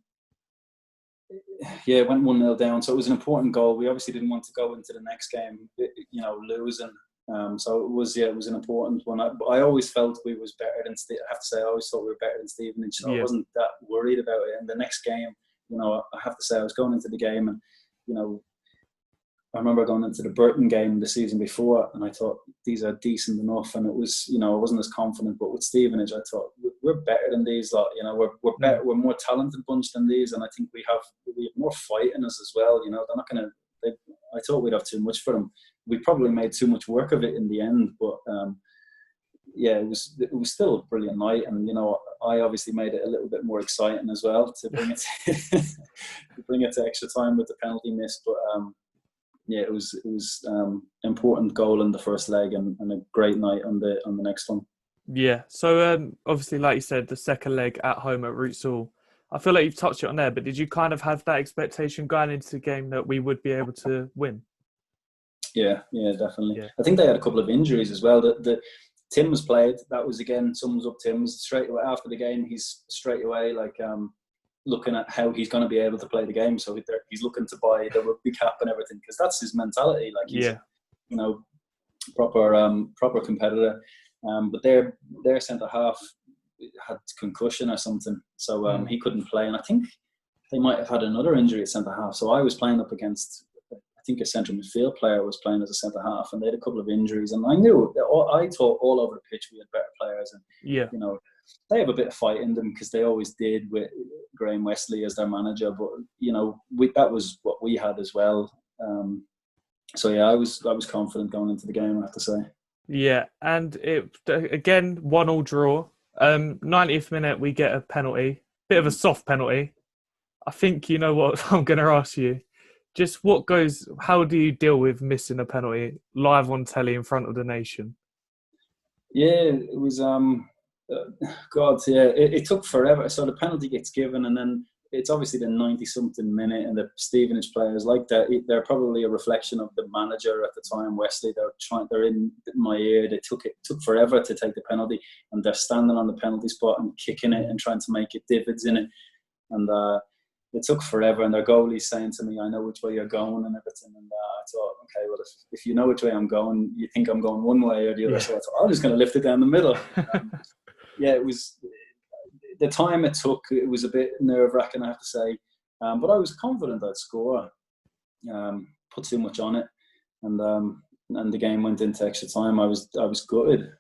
1-0 down. So it was an important goal. We obviously didn't want to go into the next game, losing. So it was an important one. I always felt we was better than. I have to say, I always thought we were better than Stevenage. So I wasn't that worried about it. And the next game, I have to say, I was going into the game, and I remember going into the Burton game the season before, and I thought these are decent enough. And it was, I wasn't as confident. But with Stevenage, I thought we're better than these lot. We're better. We're more talented bunch than these, and I think we have more fight in us as well. They're not going to. I thought we'd have too much for them. We probably made too much work of it in the end, but it was still a brilliant night, and I obviously made it a little bit more exciting as well to bring it to extra time with the penalty miss. But it was important goal in the first leg, and a great night on the next one. Yeah. So obviously, like you said, the second leg at home at Roots Hall. I feel like you've touched it on there, but did you kind of have that expectation going into the game that we would be able to win? Yeah, definitely. Yeah. I think they had a couple of injuries as well. The Tim was played. That was, again, sums up Tim's straight away after the game. He's straight away looking at how he's going to be able to play the game. So he's looking to buy the rugby cap and everything, because that's his mentality. He's proper competitor. But their centre half had concussion or something, so he couldn't play. And I think they might have had another injury at centre half. So I was playing up against, I think, a central midfield player was playing as a centre half, and they had a couple of injuries. And I thought all over the pitch we had better players, and they have a bit of fight in them, because they always did with Graham Wesley as their manager. But that was what we had as well. I was confident going into the game, I have to say. Yeah, and it again 1-1 draw. 90th minute we get a penalty, bit of a soft penalty. I think you know what I'm going to ask you. Just how do you deal with missing a penalty live on telly in front of the nation? Yeah, it was it took forever. So the penalty gets given, and then it's obviously the 90-something minute, and the Stevenage players they're probably a reflection of the manager at the time, Wesley. They're in my ear. It took forever to take the penalty, and they're standing on the penalty spot and kicking it and trying to make it divots in it, and it took forever. And their goalie's saying to me, "I know which way you're going," and everything. And I thought, okay, well, if you know which way I'm going, you think I'm going one way or the other. So I thought, I'm just going to lift it down the middle. It was. The time it took, it was a bit nerve-wracking, I have to say. But I was confident I'd score. Put too much on it. And the game went into extra time. I was gutted,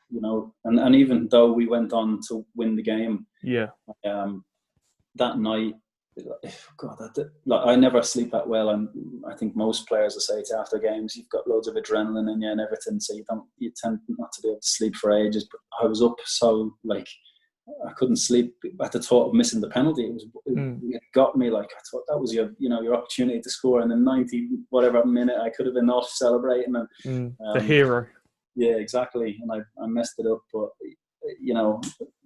And even though we went on to win the game, that night, I never sleep that well. I think most players will say it after games. You've got loads of adrenaline in you and everything, so you tend not to be able to sleep for ages. But I was up so I couldn't sleep at the thought of missing the penalty. It got me. I thought that was your opportunity to score, and in 90 whatever minute I could have been off celebrating. And the hero. Yeah, exactly. And I messed it up, but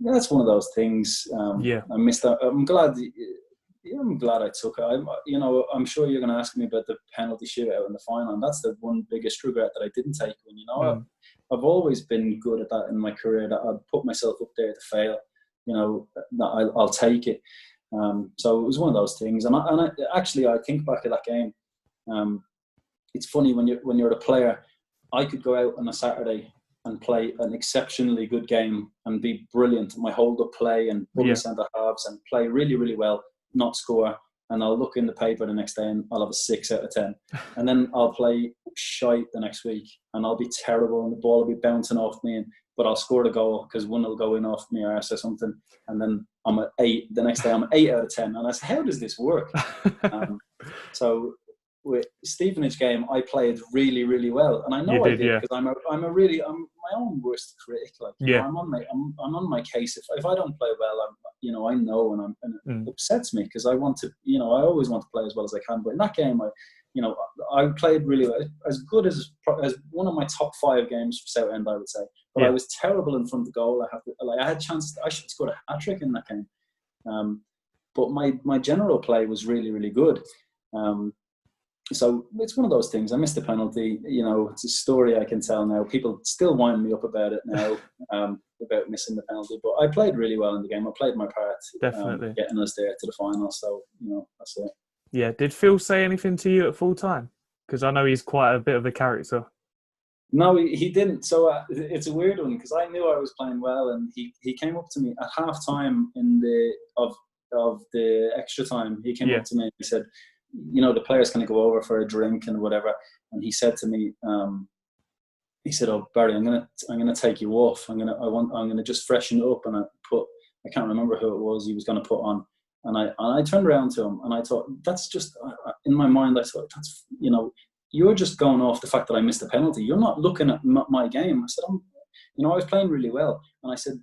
that's one of those things. I missed that. I'm glad I took it. I'm sure you're going to ask me about the penalty shootout in the final, and that's the one biggest regret that I didn't take one. I've always been good at that in my career, that I'd put myself up there to fail. That I'll take it. So it was one of those things. And I think back at that game. It's funny when you're a player. I could go out on a Saturday and play an exceptionally good game and be brilliant. My hold-up play and bully centre halves and play really, really well, not score. And I'll look in the paper the next day and I'll have a 6 out of 10. And then I'll play shite the next week and I'll be terrible and the ball will be bouncing off me. And but I'll score the goal because one will go in off me arse or something, and then I'm at 8. The next day I'm 8 out of 10, and I said, how does this work? So with Stevenage game, I played really, really well, and I know I did because I'm my own worst critic. Like, you know, I'm on my case. If I don't play well, I know, and it upsets me because I want to, I always want to play as well as I can. But in that game, I played really well, as good as one of my top 5 games for Southend, I would say. But I was terrible in front of goal. I had chances. I should have scored a hat trick in that game. But my general play was really, really good. So it's one of those things. I missed the penalty. It's a story I can tell now. People still wind me up about it now, about missing the penalty. But I played really well in the game. I played my part, definitely getting us there to the final. So that's it. Yeah. Did Phil say anything to you at full time? Because I know he's quite a bit of a character. No, he didn't. So it's a weird one because I knew I was playing well, and he came up to me at half time of the extra time. He came up to me and he said, the players kind of go over for a drink and whatever. And he said to me, he said, "Oh, Barry, I'm gonna take you off. I'm gonna just freshen it up." And I can't remember who it was he was gonna put on. And I turned around to him and I thought, that's just, in my mind, I thought, that's, you're just going off the fact that I missed a penalty. You're not looking at my game. I said, I was playing really well. And I said,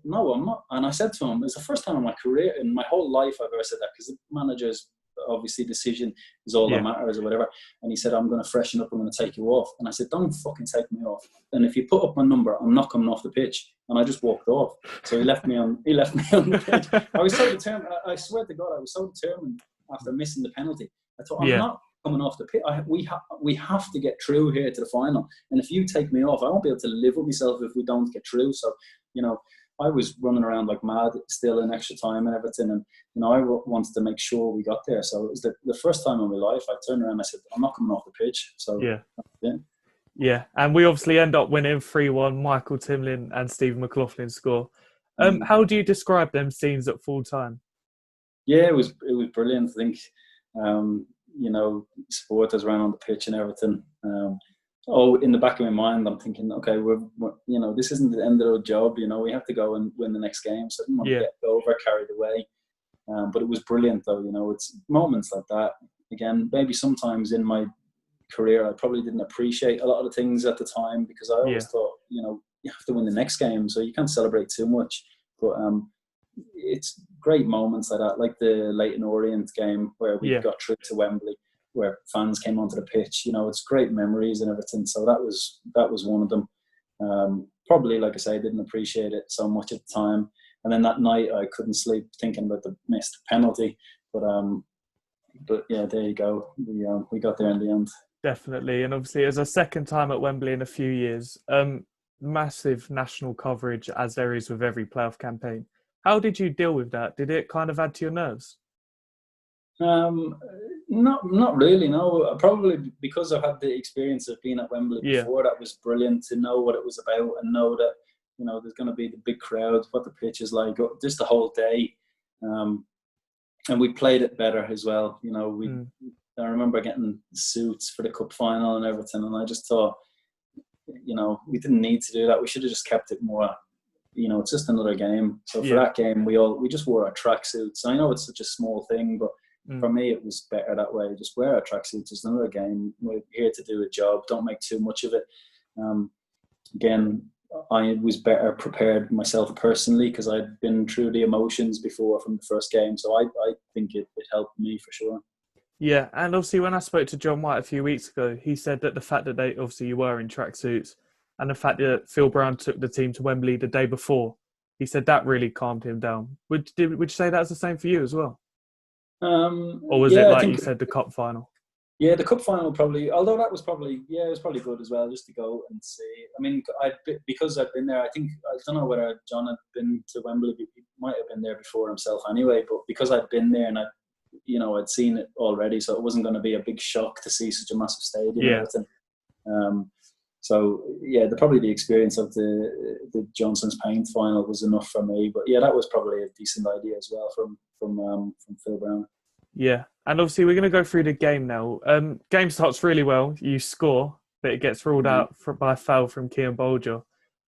no, I'm not. And I said to him, it's the first time in my career, in my whole life, I've ever said that, because the manager's obviously decision is all that matters or whatever. And he said, I'm going to freshen up, I'm going to take you off. And I said, don't fucking take me off. And if you put up my number, I'm not coming off the pitch. And I just walked off. So he left me on the pitch. I was so determined. I swear to God, I was so determined after missing the penalty. I thought, I'm not coming off the pitch. We have to get through here to the final. And if you take me off, I won't be able to live with myself if we don't get through. So, I was running around like mad still in extra time and everything. And, I wanted to make sure we got there. So it was the first time in my life I turned around and I said, I'm not coming off the pitch. So, yeah. And we obviously end up winning 3-1. Michael Timlin and Stephen McLaughlin score. How do you describe them scenes at full time? Yeah, it was brilliant. I think, supporters around on the pitch and everything. In the back of my mind, I'm thinking, okay, we're this isn't the end of the job. We have to go and win the next game. So I didn't want to get over carried away. But it was brilliant, though. It's moments like that. Again, maybe sometimes in my career, I probably didn't appreciate a lot of the things at the time because I always thought, you have to win the next game, so you can't celebrate too much. But it's great moments like that, like the Leyton Orient game where we got through to Wembley, where fans came onto the pitch. It's great memories and everything. So that was one of them. Probably, like I say, I didn't appreciate it so much at the time. And then that night I couldn't sleep thinking about the missed penalty. But yeah, there you go. We got there in the end. Definitely. And obviously, as a second time at Wembley in a few years, massive national coverage as there is with every playoff campaign. How did you deal with that? Did it kind of add to your nerves? Not really, no. Probably because I've had the experience of being at Wembley before. That was brilliant to know what it was about and know that, there's going to be the big crowd, what the pitch is like, just the whole day. And we played it better as well. I remember getting suits for the cup final and everything, and I just thought, we didn't need to do that. We should have just kept it more, it's just another game. So for that game, we just wore our tracksuits. I know it's such a small thing, but for me, it was better that way. Just wear our tracksuits. It's another game. We're here to do a job. Don't make too much of it. Again, I was better prepared myself personally because I'd been through the emotions before from the first game. So I think it helped me for sure. Yeah, and obviously when I spoke to John White a few weeks ago, he said that the fact that you were in tracksuits and the fact that Phil Brown took the team to Wembley the day before, he said that really calmed him down. Would you say that's the same for you as well? Or was it like you said, the cup final? Yeah, the cup final probably, although that was probably, it was probably good as well, just to go and see. I mean, because I've been there, I don't know whether John had been to Wembley, he might have been there before himself anyway, but because I'd been there and I'd seen it already, so it wasn't going to be a big shock to see such a massive stadium and everything. So yeah, probably the experience of the Johnson's Paint final was enough for me. But yeah, that was probably a decent idea as well from Phil Brown. Yeah, and obviously we're going to go through the game now. Game starts really well. You score, but it gets ruled out by a foul from Kean Bolger.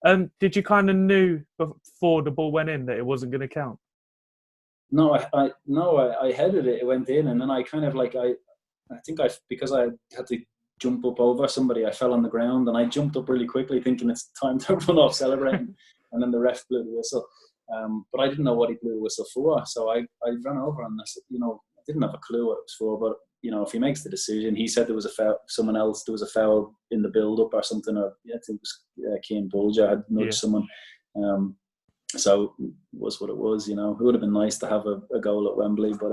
Did you kind of knew before the ball went in that it wasn't going to count? No, I headed it. It went in, and then I kind of like I think because I had to jump up over somebody, I fell on the ground, and I jumped up really quickly, thinking it's time to run off celebrating, and then the ref blew the whistle. But I didn't know what he blew the whistle for, so I ran over and I said, I didn't have a clue what it was for, but if he makes the decision, he said there was a foul. Someone else, there was a foul in the build-up or something. Or I think it was Keane Bulger had nudged someone. So it was what it was. It would have been nice to have a goal at Wembley, but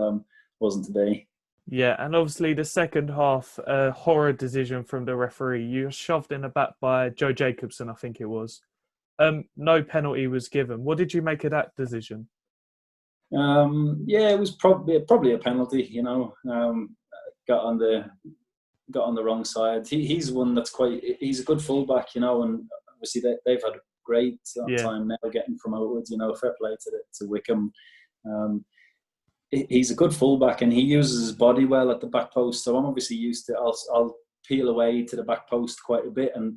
wasn't today. Yeah, and obviously the second half, horror decision from the referee. You were shoved in the back by Joe Jacobson, I think it was. No penalty was given. What did you make of that decision? It was probably a penalty. Got on the wrong side. He's one that's he's a good fullback, and obviously they've had a great time now getting promoted. Fair play to Wickham. He's a good fullback and he uses his body well at the back post. So I'm obviously used to. I'll peel away to the back post quite a bit and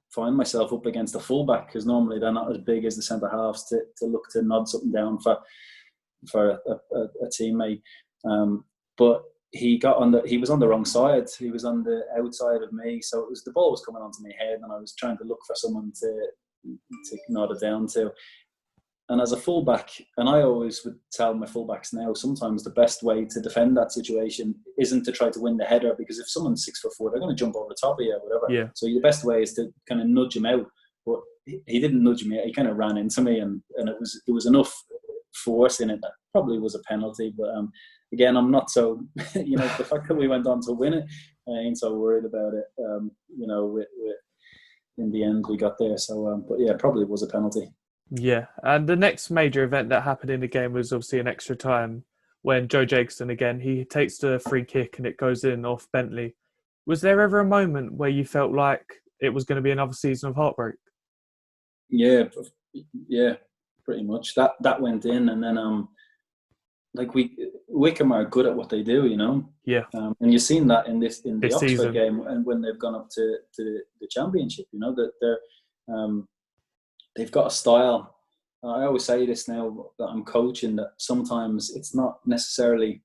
find myself up against the fullback because normally they're not as big as the centre halves to look to nod something down for a teammate. But he was on the wrong side. He was on the outside of me, so the ball was coming onto my head, and I was trying to look for someone to nod it down to. And as a fullback, and I always would tell my fullbacks now, sometimes the best way to defend that situation isn't to try to win the header, because if someone's 6'4", they're going to jump over the top of you or whatever. Yeah. So the best way is to kind of nudge him out. But he didn't nudge me; he kind of ran into me, and it was enough force in it that probably was a penalty. But again, I'm not so the fact that we went on to win it, I ain't so worried about it. In the end we got there, so but yeah, probably was a penalty. Yeah, and the next major event that happened in the game was obviously an extra time when Joe Jacobson again, he takes the free kick and it goes in off Bentley. Was there ever a moment where you felt like it was going to be another season of heartbreak? Yeah, pretty much. That went in, and then Wickham are good at what they do, Yeah. And you've seen that in the Oxford season. game, and when they've gone up to the Championship, that they're they've got a style. I always say this now that I'm coaching, that sometimes it's not necessarily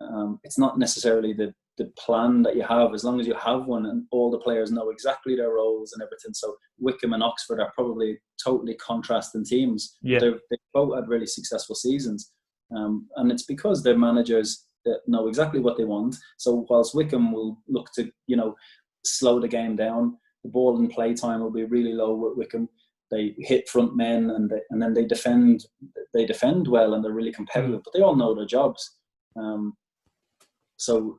the plan that you have, as long as you have one and all the players know exactly their roles and everything. So Wickham and Oxford are probably totally contrasting teams. Yeah. They both had really successful seasons. And it's because they're managers that know exactly what they want. So whilst Wickham will look to, slow the game down, the ball in play time will be really low with Wickham. They hit front men and then they defend well, and they're really competitive, but they all know their jobs. So,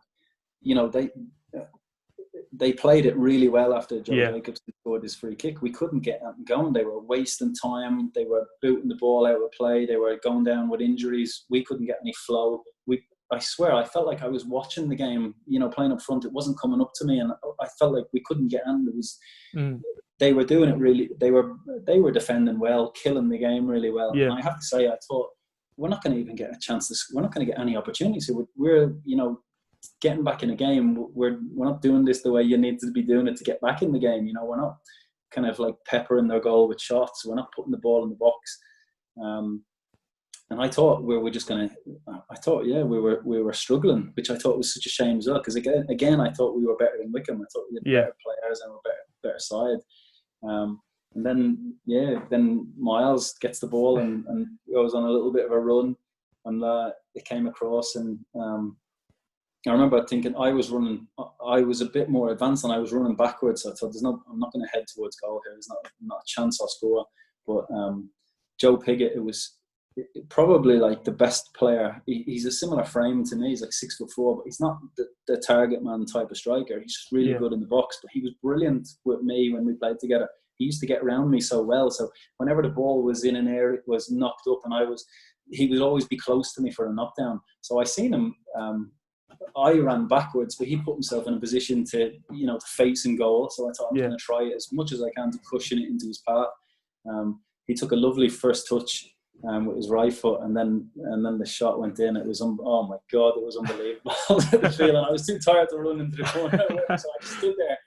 they played it really well after Joe Jacobson scored his free kick. We couldn't get them going. They were wasting time. They were booting the ball out of play. They were going down with injuries. We couldn't get any flow. I swear, I felt like I was watching the game, playing up front. It wasn't coming up to me, and I felt like we couldn't get in. It was, they were doing it really. They were defending well, killing the game really well. Yeah. And I have to say, I thought, we're not going to even get a chance we're not going to get any opportunities. So we're getting back in the game. We're not doing this the way you need to be doing it to get back in the game. We're not kind of like peppering their goal with shots. We're not putting the ball in the box. And I thought we were struggling, which I thought was such a shame as well. Because again, I thought we were better than Wickham. I thought we had better players and we're better side. And then Miles gets the ball and goes on a little bit of a run, and it came across. And I remember thinking I was a bit more advanced and I was running backwards. So I thought, I'm not going to head towards goal here. There's not a chance I'll score. But Joe Pigott, it was probably like the best player. He's a similar frame to me. He's like 6'4", but he's not the target man type of striker. He's just really good in the box. But he was brilliant with me when we played together. He used to get around me so well. So whenever the ball was in an area, it was knocked up, and he would always be close to me for a knockdown. So I seen him. I ran backwards, but he put himself in a position to face and goal. So I thought I'm going to try it as much as I can to cushion it into his path. He took a lovely first touch with his right foot, and then the shot went in. It was oh my god, it was unbelievable. The feeling, I was too tired to run into the corner, so I just stood there,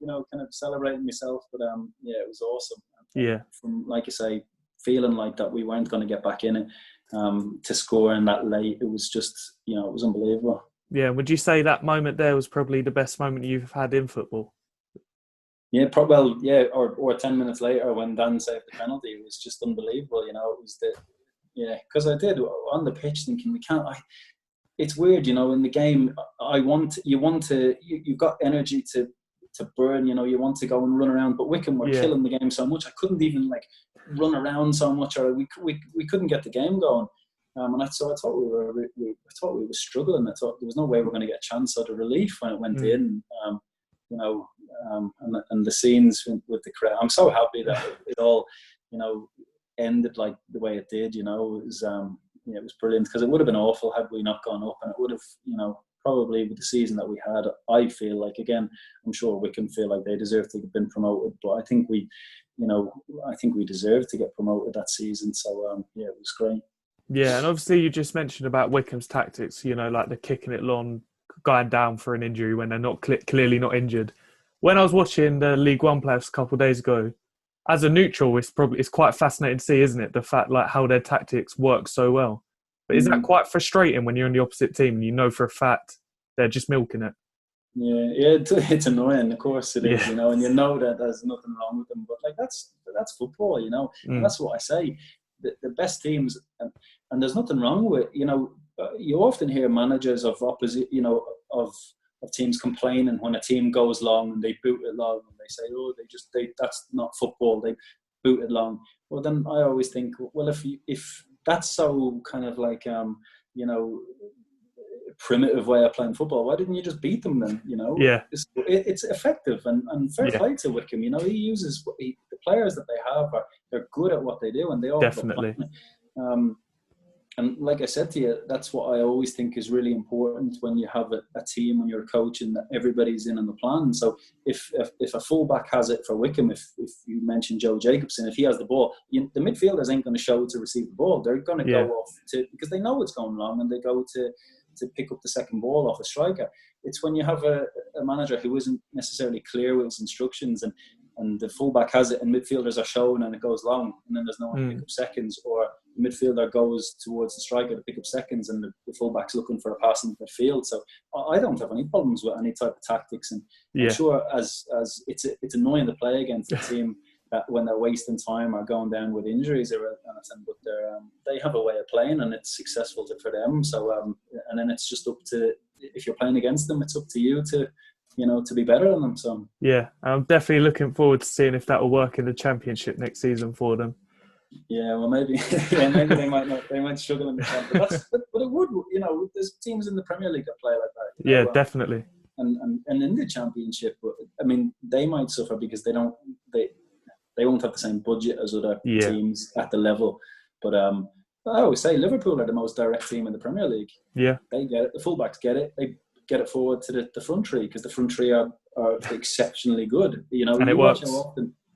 kind of celebrating myself. But it was awesome. Yeah. From, like you say, feeling like that we weren't going to get back in it, to score in that late, it was just, it was unbelievable. Yeah, would you say that moment there was probably the best moment you've had in football? Yeah, or 10 minutes later when Dan saved the penalty, it was just unbelievable. It was because I did on the pitch thinking it's weird, in the game. You've got energy to burn. You want to go and run around, but Wycombe were killing the game so much I couldn't even run around so much, or we couldn't get the game going. And I thought we were struggling. I thought there was no way we were going to get a chance or the relief when it went in. And the scenes with the crowd. I'm so happy that it all, ended like the way it did. It was brilliant, because it would have been awful had we not gone up, and it would have, probably with the season that we had, I feel like, again, I'm sure Wycombe feel like they deserve to have been promoted, but I think we deserved to get promoted that season. So it was great. Yeah, and obviously you just mentioned about Wycombe's tactics, like the kicking it long, going down for an injury when they're not clearly not injured. When I was watching the League One playoffs a couple of days ago, as a neutral, it's quite fascinating to see, isn't it? The fact how their tactics work so well. But is that quite frustrating when you're in the opposite team and you know for a fact they're just milking it? Yeah, it's annoying. Of course it is, and you know that there's nothing wrong with them. But that's football, and that's what I say. The best teams, and there's nothing wrong with, you often hear managers of opposite, of teams complaining when a team goes long and they boot it long, and they say, that's not football, they boot it long. Well, then I always think, well, if that's so kind of primitive way of playing football, why didn't you just beat them then? It's effective, and fair play to Wycombe. He uses the players that they have they're good at what they do, and they all definitely. And like I said to you, that's what I always think is really important when you have a team, when you're a coach, and that everybody's in on the plan. So if a fullback has it for Wycombe, if you mentioned Joe Jacobson, if he has the ball, the midfielders ain't going to show to receive the ball. They're going to go off because they know it's going long, and they go to pick up the second ball off a striker. It's when you have a manager who isn't necessarily clear with his instructions, and the fullback has it, and midfielders are shown, and it goes long, and then there's no one to pick up seconds, or the midfielder goes towards the striker to pick up seconds, and the fullback's looking for a pass in midfield. So I don't have any problems with any type of tactics, and I'm sure as it's annoying to play against a team that when they're wasting time or going down with injuries or anything, but they have a way of playing, and it's successful for them. So and then it's just up to, if you're playing against them, it's up to you to be better than them. So yeah, I'm definitely looking forward to seeing if that will work in the Championship next season for them. Yeah, well, maybe maybe they might struggle in the Championship, but it would. There's teams in the Premier League that play like that. Yeah, definitely. And in the Championship, I mean, they might suffer because they won't have the same budget as other teams at the level. But I always say Liverpool are the most direct team in the Premier League. Yeah, they get it. The fullbacks get it. They get it forward to the front three, because the front three are exceptionally good. And it works.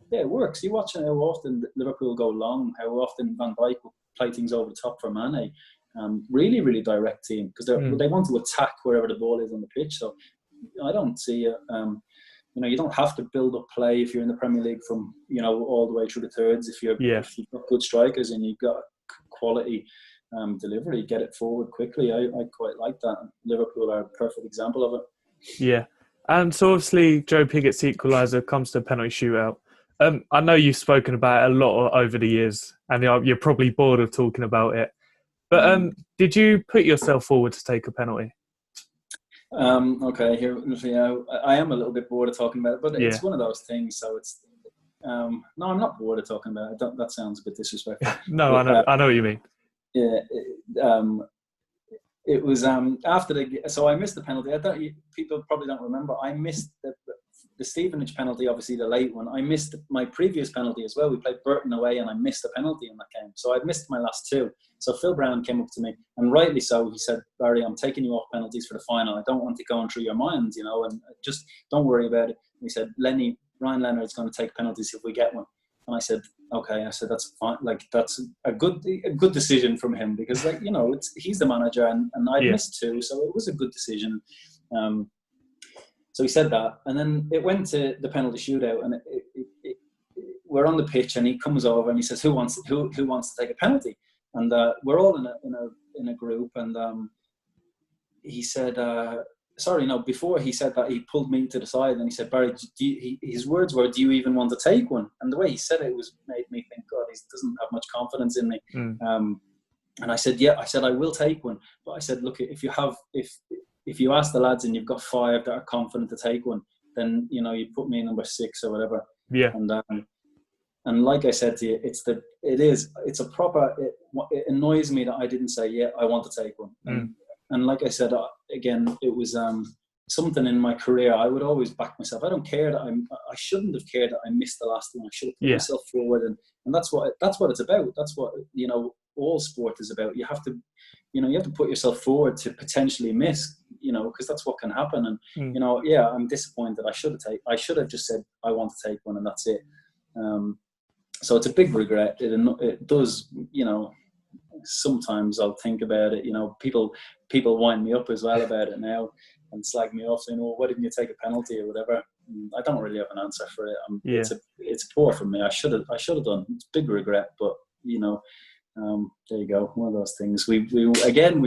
It works. You watch how often Liverpool go long, how often Van Dijk will play things over the top for Mane. Really, really direct team, because they want to attack wherever the ball is on the pitch. So I don't see it. You don't have to build up play if you're in the Premier League from all the way through the thirds. If you've got good strikers and you've got quality delivery, get it forward quickly. I quite like that. Liverpool are a perfect example of it. Yeah, and so obviously Joe Piggott's equaliser comes to a penalty shootout. I know you've spoken about it a lot over the years, and you're probably bored of talking about it. But did you put yourself forward to take a penalty? Okay, here, I am a little bit bored of talking about it, but it's one of those things. So it's no, I'm not bored of talking about it. That sounds a bit disrespectful. No, but, I know what you mean. Yeah, it was after so I missed the penalty. I thought people probably don't remember. I missed the Stevenage penalty, obviously the late one. I missed my previous penalty as well. We played Burton away, and I missed a penalty in that game. So I missed my last two. So Phil Brown came up to me, and rightly so, he said, "Barry, I'm taking you off penalties for the final. I don't want it going through your mind, and just don't worry about it." And he said, Ryan Leonard's going to take penalties if we get one. And I said, okay. I said, that's fine. That's a good decision from him, because he's the manager, and I missed two, so it was a good decision. So he said that, and then it went to the penalty shootout, and we're on the pitch, and he comes over and he says, "Who wants to take a penalty?" And we're all in a group, and he said, before he said that, he pulled me to the side and he said, "Barry, his words were, 'Do you even want to take one?'" And the way he said it made me think, God, he doesn't have much confidence in me. And I said, "Yeah," I said, "I will take one." But I said, "Look, if you ask the lads and you've got 5 that are confident to take one, then, you put me in number 6 or whatever." Yeah. And like I said to you, it annoys me that I didn't say, "Yeah, I want to take one." And like I said, again, it was something in my career. I would always back myself. I don't care that I shouldn't have cared that I missed the last one. I should have put myself forward, and that's what it's about. That's what all sport is about. You have to put yourself forward to potentially miss, because that's what can happen. And I'm disappointed. I should have just said, "I want to take one," and that's it. So it's a big regret. It does, sometimes I'll think about it. People wind me up as well about it now and slag me off, saying, "Oh, why didn't you take a penalty?" or whatever. I don't really have an answer for it. It's poor from me. I should have done. It's a big regret, but there you go. One of those things. We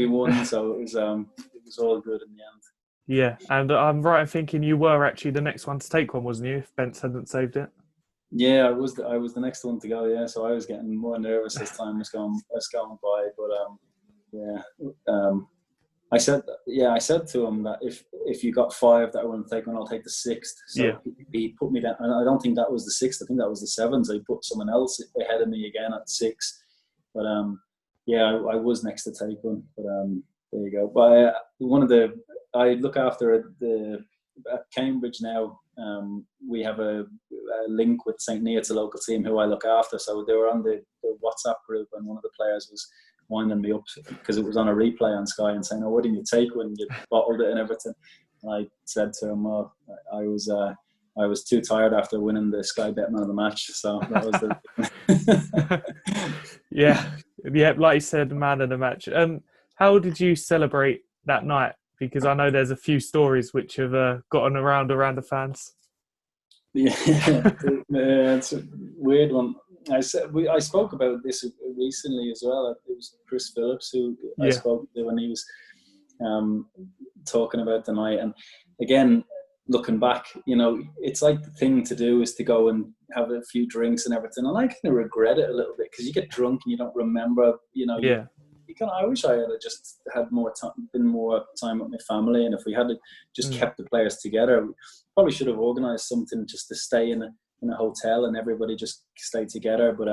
won, so it was all good in the end. Yeah, and I'm right in thinking you were actually the next one to take one, wasn't you? If Bence hadn't saved it. Yeah, I was the next one to go. Yeah, so I was getting more nervous as time was going by. But I said to him that if you got 5 that I want to take one, I'll take the 6th. So he put me down, and I don't think that was the 6th. I think that was the 7th. So he put someone else ahead of me again at 6. But I was next to take one. But there you go. But I look after at Cambridge now. We have a link with St. Neots, a local team who I look after. So they were on the WhatsApp group, and one of the players was winding me up because it was on a replay on Sky and saying, "Oh, why didn't you take when you bottled it and everything?" And I said to him, "Oh, I was too tired after winning the Sky Bet Man of the Match." So that was the yeah, like you said, man of the match. How did you celebrate that night? Because I know there's a few stories which have gotten around the fans. Yeah, it's a weird one. I spoke about this recently as well. It was Chris Phillips who I spoke to when he was talking about the night. And again, looking back, it's like the thing to do is to go and have a few drinks and everything. And I kind of regret it a little bit because you get drunk and you don't remember, I wish I had just had been more time with my family, and if we had just kept the players together, we probably should have organised something just to stay in a hotel and everybody just stay together. But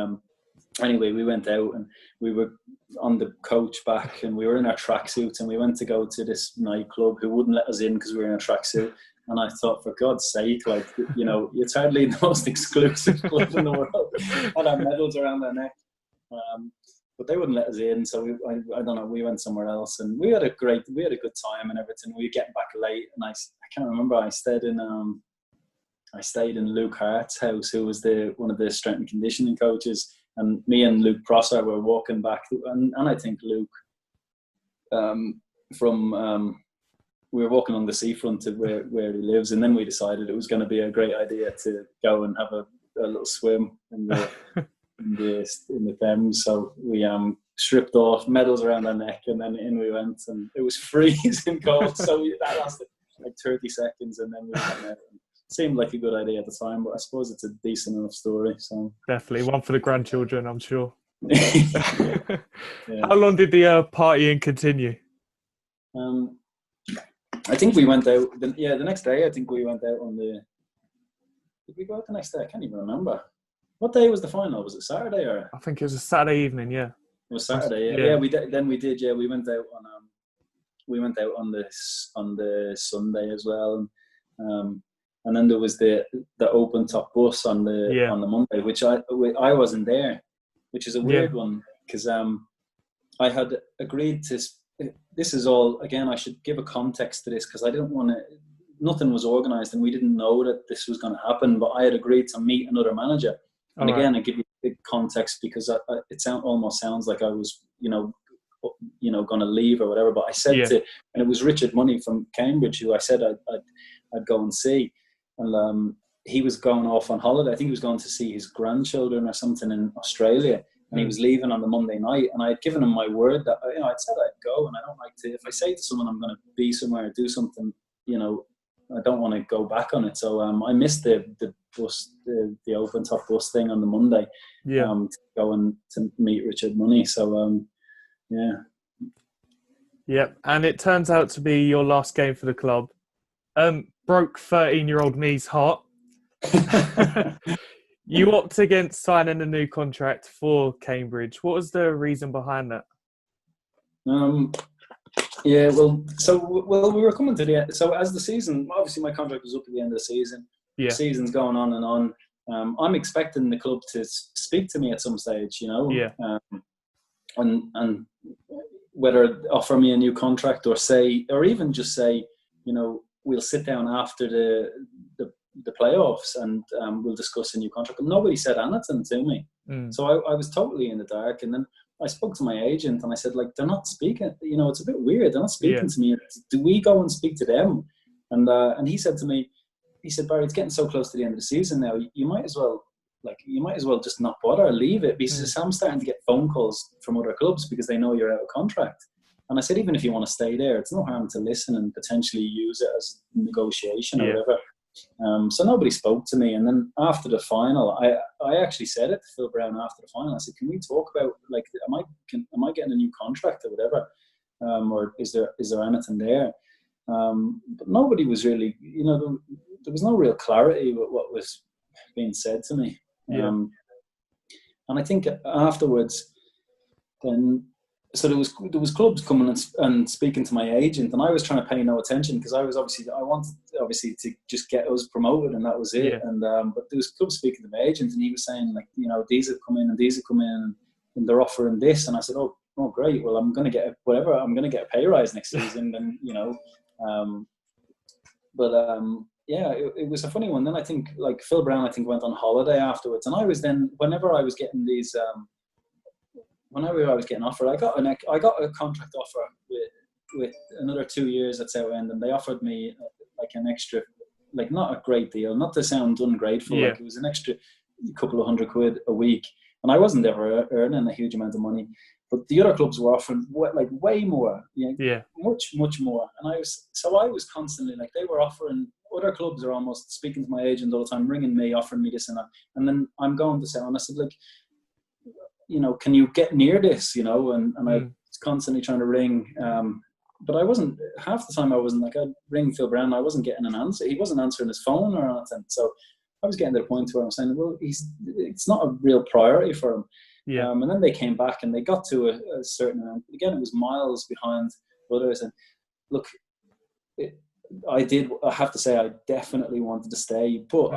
anyway, we went out and we were on the coach back, and we were in our tracksuits, and we went to go to this nightclub who wouldn't let us in because we were in a tracksuit. And I thought, for God's sake, it's hardly the most exclusive club in the world. Had our medals around our neck. But they wouldn't let us in, so I don't know. We went somewhere else, and we had a good time and everything. We were getting back late, and I can't remember. I stayed in Luke Hart's house, who was one of the strength and conditioning coaches, and me and Luke Prosser were walking back, and I think Luke we were walking on the seafront to where he lives, and then we decided it was going to be a great idea to go and have a little swim in the Thames. So we stripped off, medals around our neck, and then in we went, and it was freezing cold. So that lasted like 30 seconds, and then we went out. It seemed like a good idea at the time, but I suppose it's a decent enough story. So definitely one for the grandchildren, I'm sure. Yeah. How long did the partying continue? I think we went out. The next day. I think we went out on the. Did we go out the next day? I can't even remember. What day was the final? Was it Saturday or? I think it was a Saturday evening. Yeah. It was Saturday. Yeah. We did. Then we did. Yeah, we went out on. We went out on the Sunday as well, and then there was the open top bus on the Monday, which I wasn't there, which is a weird one because I had agreed to. This is all, again, I should give a context to this because I didn't want to, nothing was organised and we didn't know that this was going to happen, but I had agreed to meet another manager. And again, I give you the context because it almost sounds like I was, going to leave or whatever, but I said and it was Richard Money from Cambridge who I said I'd go and see. And he was going off on holiday. I think he was going to see his grandchildren or something in Australia, and he was leaving on the Monday night. And I had given him my word that I'd said I'd go, and I don't like to. If I say to someone I'm going to be somewhere or do something, I don't want to go back on it. So I missed the bus, the open top bus thing on the Monday. To go and to meet Richard Money. So yeah. Yep, and it turns out to be your last game for the club. Broke 13-year-old me's heart. You opt against signing a new contract for Cambridge. What was the reason behind that? Yeah, we were coming to the end. So as the season, obviously my contract was up at the end of the season. Yeah. The season's going on and on. I'm expecting the club to speak to me at some stage, Yeah. And whether offer me a new contract or even just say, we'll sit down after the playoffs and we'll discuss a new contract. But nobody said anything to me. So I was totally in the dark. And then I spoke to my agent and I said, they're not speaking. It's a bit weird. They're not speaking to me. Do we go and speak to them? And he said to me, Barry, it's getting so close to the end of the season now. You might as well just not bother, leave it. Because I'm starting to get phone calls from other clubs because they know you're out of contract. And I said, even if you want to stay there, it's no harm to listen and potentially use it as negotiation or whatever. So nobody spoke to me. And then after the final, I actually said it to Phil Brown after the final. I said, can we talk about, am I getting a new contract or whatever? Or is there anything there? But nobody was really, there was no real clarity with what was being said to me. And I think afterwards, then, so there was clubs coming and speaking to my agent, and I was trying to pay no attention because I wanted to just get us promoted, and that was it. Yeah. And but there was clubs speaking to my agent, and he was saying these have come in and these have come in, and they're offering this, and I said, oh great, well I'm going to get a pay rise next season, and yeah, it was a funny one. Then I think Phil Brown went on holiday afterwards, and I was then whenever I was getting these. Whenever I was getting offered, I got a contract offer with another 2 years at Southend, and they offered me an extra, not a great deal, not to sound ungrateful, it was an extra couple of £100 a week, and I wasn't ever earning a huge amount of money, but the other clubs were offering way more, much more, and I was constantly they were offering. Other clubs are almost speaking to my agent all the time, ringing me, offering me this and that, and then I'm going to Southend. I said can you get near this, and I was constantly trying to ring, but I wasn't, half the time I wasn't, I'd ring Phil Brown, I wasn't getting an answer, he wasn't answering his phone or anything, so I was getting to the point where I'm saying, well, it's not a real priority for him. And then they came back and they got to a certain amount, again it was miles behind others, and look, I have to say I definitely wanted to stay, but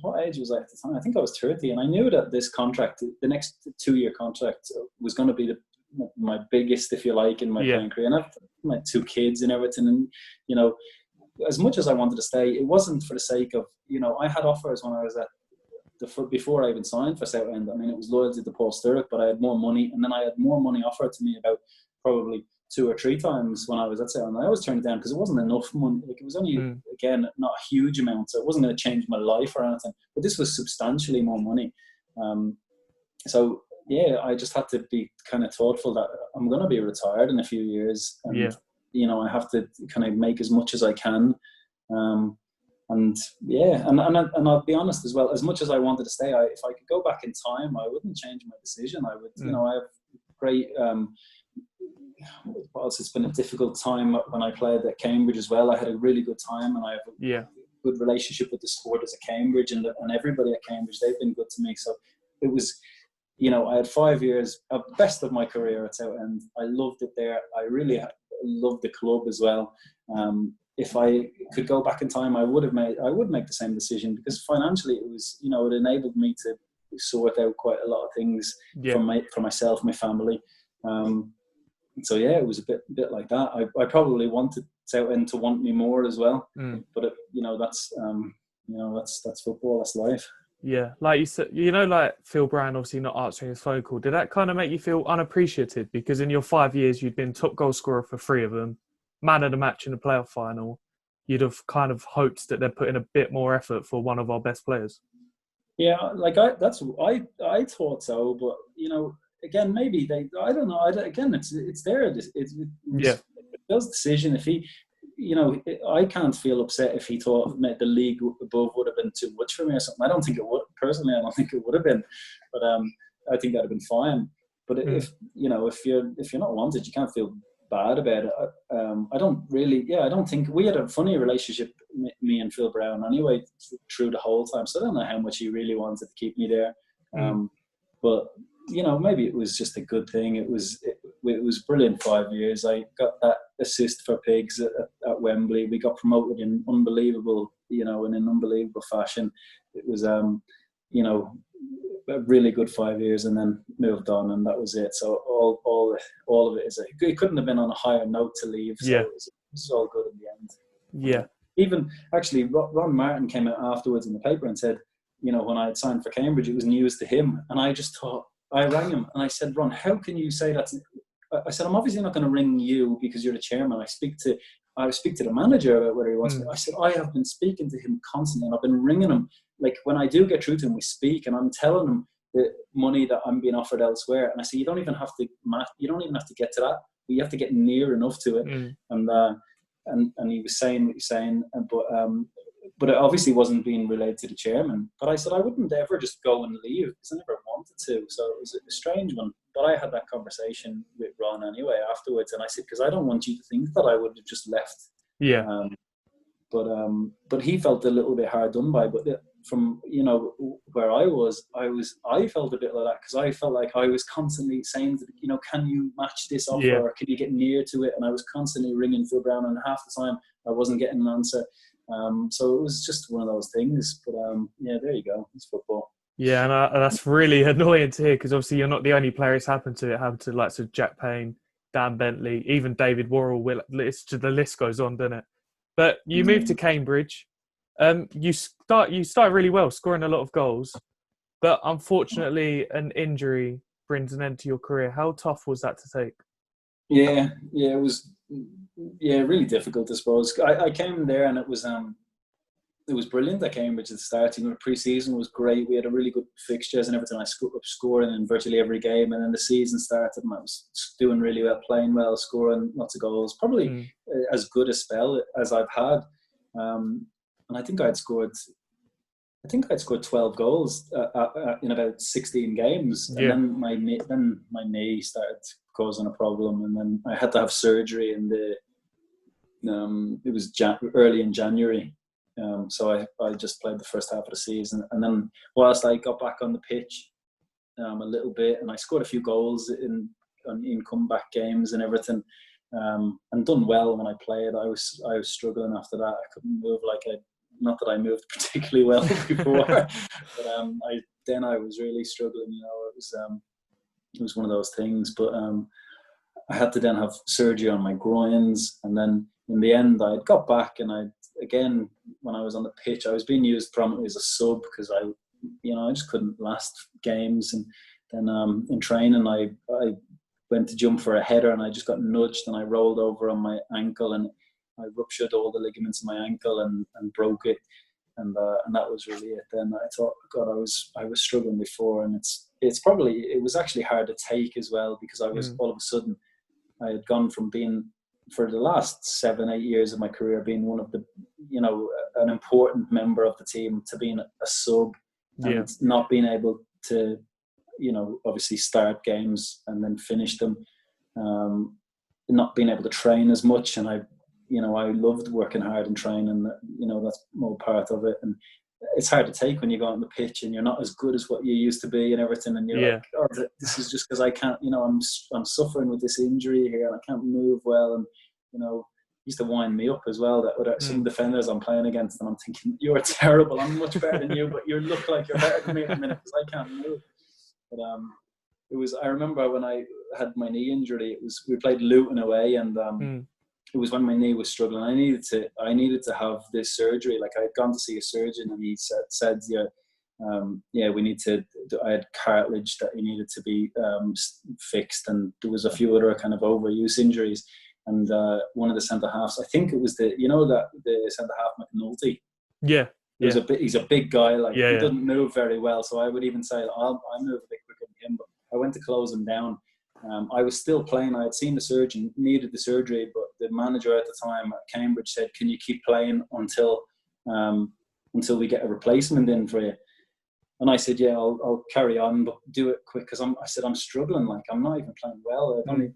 what age was I at the time? I think I was 30, and I knew that this contract, the next 2-year contract, was going to be my biggest, if you like, in my playing career. And I've my 2 kids and everything, and as much as I wanted to stay, it wasn't for the sake of, I had offers when I was at before I even signed for Southend. I mean, it was loyalty to Paul Sturrock, but I had more money, and then I had more money offered to me about probably 2 or 3 times when I was at Southend. I always turned it down because it wasn't enough money. It was only, again, not a huge amount, so it wasn't going to change my life or anything. But this was substantially more money. So, yeah, I just had to be kind of thoughtful that I'm going to be retired in a few years. And, I have to kind of make as much as I can. And I'll be honest as well, as much as I wanted to stay, if I could go back in time, I wouldn't change my decision. I would, I have great... it's been a difficult time when I played at Cambridge as well. I had a really good time, and I have a good relationship with the supporters at Cambridge and everybody at Cambridge. They've been good to me. So it was, I had 5 years, best of my career at Southend. I loved it there. I really loved the club as well. If I could go back in time, I would make the same decision, because financially it was, it enabled me to sort out quite a lot of things for myself, my family. So yeah, it was a bit like that. I probably wanted Southend to want me more as well, but that's football, that's life. Yeah, like you said, Phil Brown obviously not answering his phone call. Did that kind of make you feel unappreciated? Because in your 5 years, you'd been top goal scorer for 3 of them, man of the match in the playoff final. you'd have kind of hoped that they're putting a bit more effort for one of our best players. Yeah, like I thought so, but again, maybe I don't know. Again, it's there. It's Bill's decision. If he, I can't feel upset if he thought the league above would have been too much for me or something. I don't think it would. Personally, I don't think it would have been, but I think that'd have been fine. But if you're not wanted, you can't feel bad about it. I don't think we had a funny relationship, me and Phil Brown, anyway, through the whole time. So I don't know how much he really wanted to keep me there. But maybe it was just a good thing. It was brilliant 5 years. I got that assist for Pigs at Wembley. We got promoted in in an unbelievable fashion. It was a really good 5 years, and then moved on, and that was it. So all of it it couldn't have been on a higher note to leave. So it was all good in the end. Yeah. Even actually, Ron Martin came out afterwards in the paper and said, when I had signed for Cambridge, it was news to him. And I just thought, I rang him and I said, Ron, how can you say that? I said, I'm obviously not going to ring you because you're the chairman. I speak to the manager about whether he wants to. I said, I have been speaking to him constantly, and I've been ringing him. Like, when I do get through to him, we speak, and I'm telling him the money that I'm being offered elsewhere. And I say, you don't even have to get to that. You have to get near enough to it. And he was saying what he's saying, but it obviously wasn't being relayed to the chairman. But I said I wouldn't ever just go and leave because I never wanted to. So it was a strange one. But I had that conversation with Ron anyway afterwards, and I said, because I don't want you to think that I would have just left. Yeah. But he felt a little bit hard done by. But from where I felt a bit like that, because I felt like I was constantly saying, can you match this offer, or can you get near to it? And I was constantly ringing Phil Brown, and half the time I wasn't getting an answer. So it was just one of those things. But there you go. It's football. Yeah, and that's really annoying to hear, because obviously you're not the only player it's happened to. It happened to like Jack Payne, Dan Bentley, even David Worrell. The list goes on, doesn't it? But you moved to Cambridge. You start really well, scoring a lot of goals, but unfortunately an injury brings an end to your career. How tough was that to take? Yeah, it was really difficult, I suppose. I came there and it was brilliant at Cambridge at the start. The pre-season was great. We had a really good fixtures and everything. I scored up scoring in virtually every game, and then the season started and I was doing really well, playing well, scoring lots of goals. Probably as good a spell as I've had. And I think I'd scored 12 goals in about 16 games. And then my knee started causing a problem, and then I had to have surgery it was early in January. So I just played the first half of the season, and then whilst I got back on the pitch a little bit, and I scored a few goals in comeback games and everything, and done well when I played. I was struggling after that. I couldn't move not that I moved particularly well before, but I was really struggling. It was one of those things. But I had to then have surgery on my groins, and then in the end I got back, and again, when I was on the pitch, I was being used prominently as a sub because I just couldn't last games. And then in training, I went to jump for a header, and I just got nudged, and I rolled over on my ankle, and I ruptured all the ligaments in my ankle and broke it. And that was really it. Then I thought, God, I was struggling before, and it was actually hard to take as well, because I was all of a sudden, I had gone from being, for the last 7-8 years of my career, being one of the, an important member of the team, to being a sub, and not being able to, obviously start games and then finish them, not being able to train as much. And I loved working hard and training. That's more part of it. And it's hard to take when you go on the pitch and you're not as good as what you used to be and everything. And you're like, oh, this is just because I can't, I'm suffering with this injury here and I can't move well. And, used to wind me up as well, that with some defenders I'm playing against, and I'm thinking, you're terrible, I'm much better than you, but you look like you're better than me at the minute because I can't move. But I remember when I had my knee injury, we played Luton away, and it was when my knee was struggling. I needed to have this surgery. Like, I had gone to see a surgeon, and he said, we need to. I had cartilage that needed to be fixed, and there was a few other kind of overuse injuries. and one of the centre halves, I think it was the centre half McNulty. Yeah. He's a big guy, like he Yeah. doesn't move very well. So I would even say I move a bit quicker than him, but I went to close him down. I was still playing. I had seen the surgeon, needed the surgery, but the manager at the time at Cambridge said, "Can you keep playing until we get a replacement in for you?" And I said, "Yeah, I'll carry on, but do it quick," because I said I'm struggling. Like I'm not even playing well. I don't even,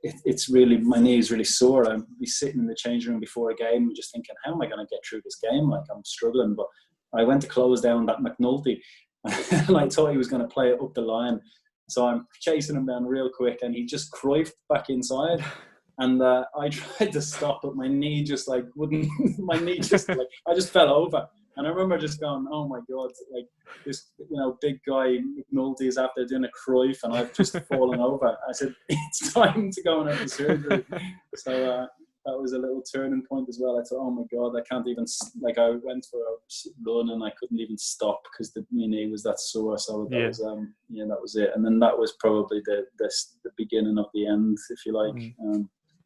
it's really, my knee is really sore. I'd be sitting in the changing room before a game, just thinking, "How am I going to get through this game?" Like I'm struggling. But I went to close down that McNulty, and I thought he was going to play it up the line. So I'm chasing him down real quick, and he just cruyffed back inside. And I tried to stop, but my knee just like wouldn't. My knee just like I just fell over. And I remember just going, "Oh my God!" Like this, big guy McNulty is after doing a Cruyff, and I've just fallen over. I said, "It's time to go and have the surgery." So that was a little turning point as well. I thought, "Oh my God, I can't even." Like I went for a run and I couldn't even stop because my knee was that sore. So that was that was it. And then that was probably the beginning of the end, if you like.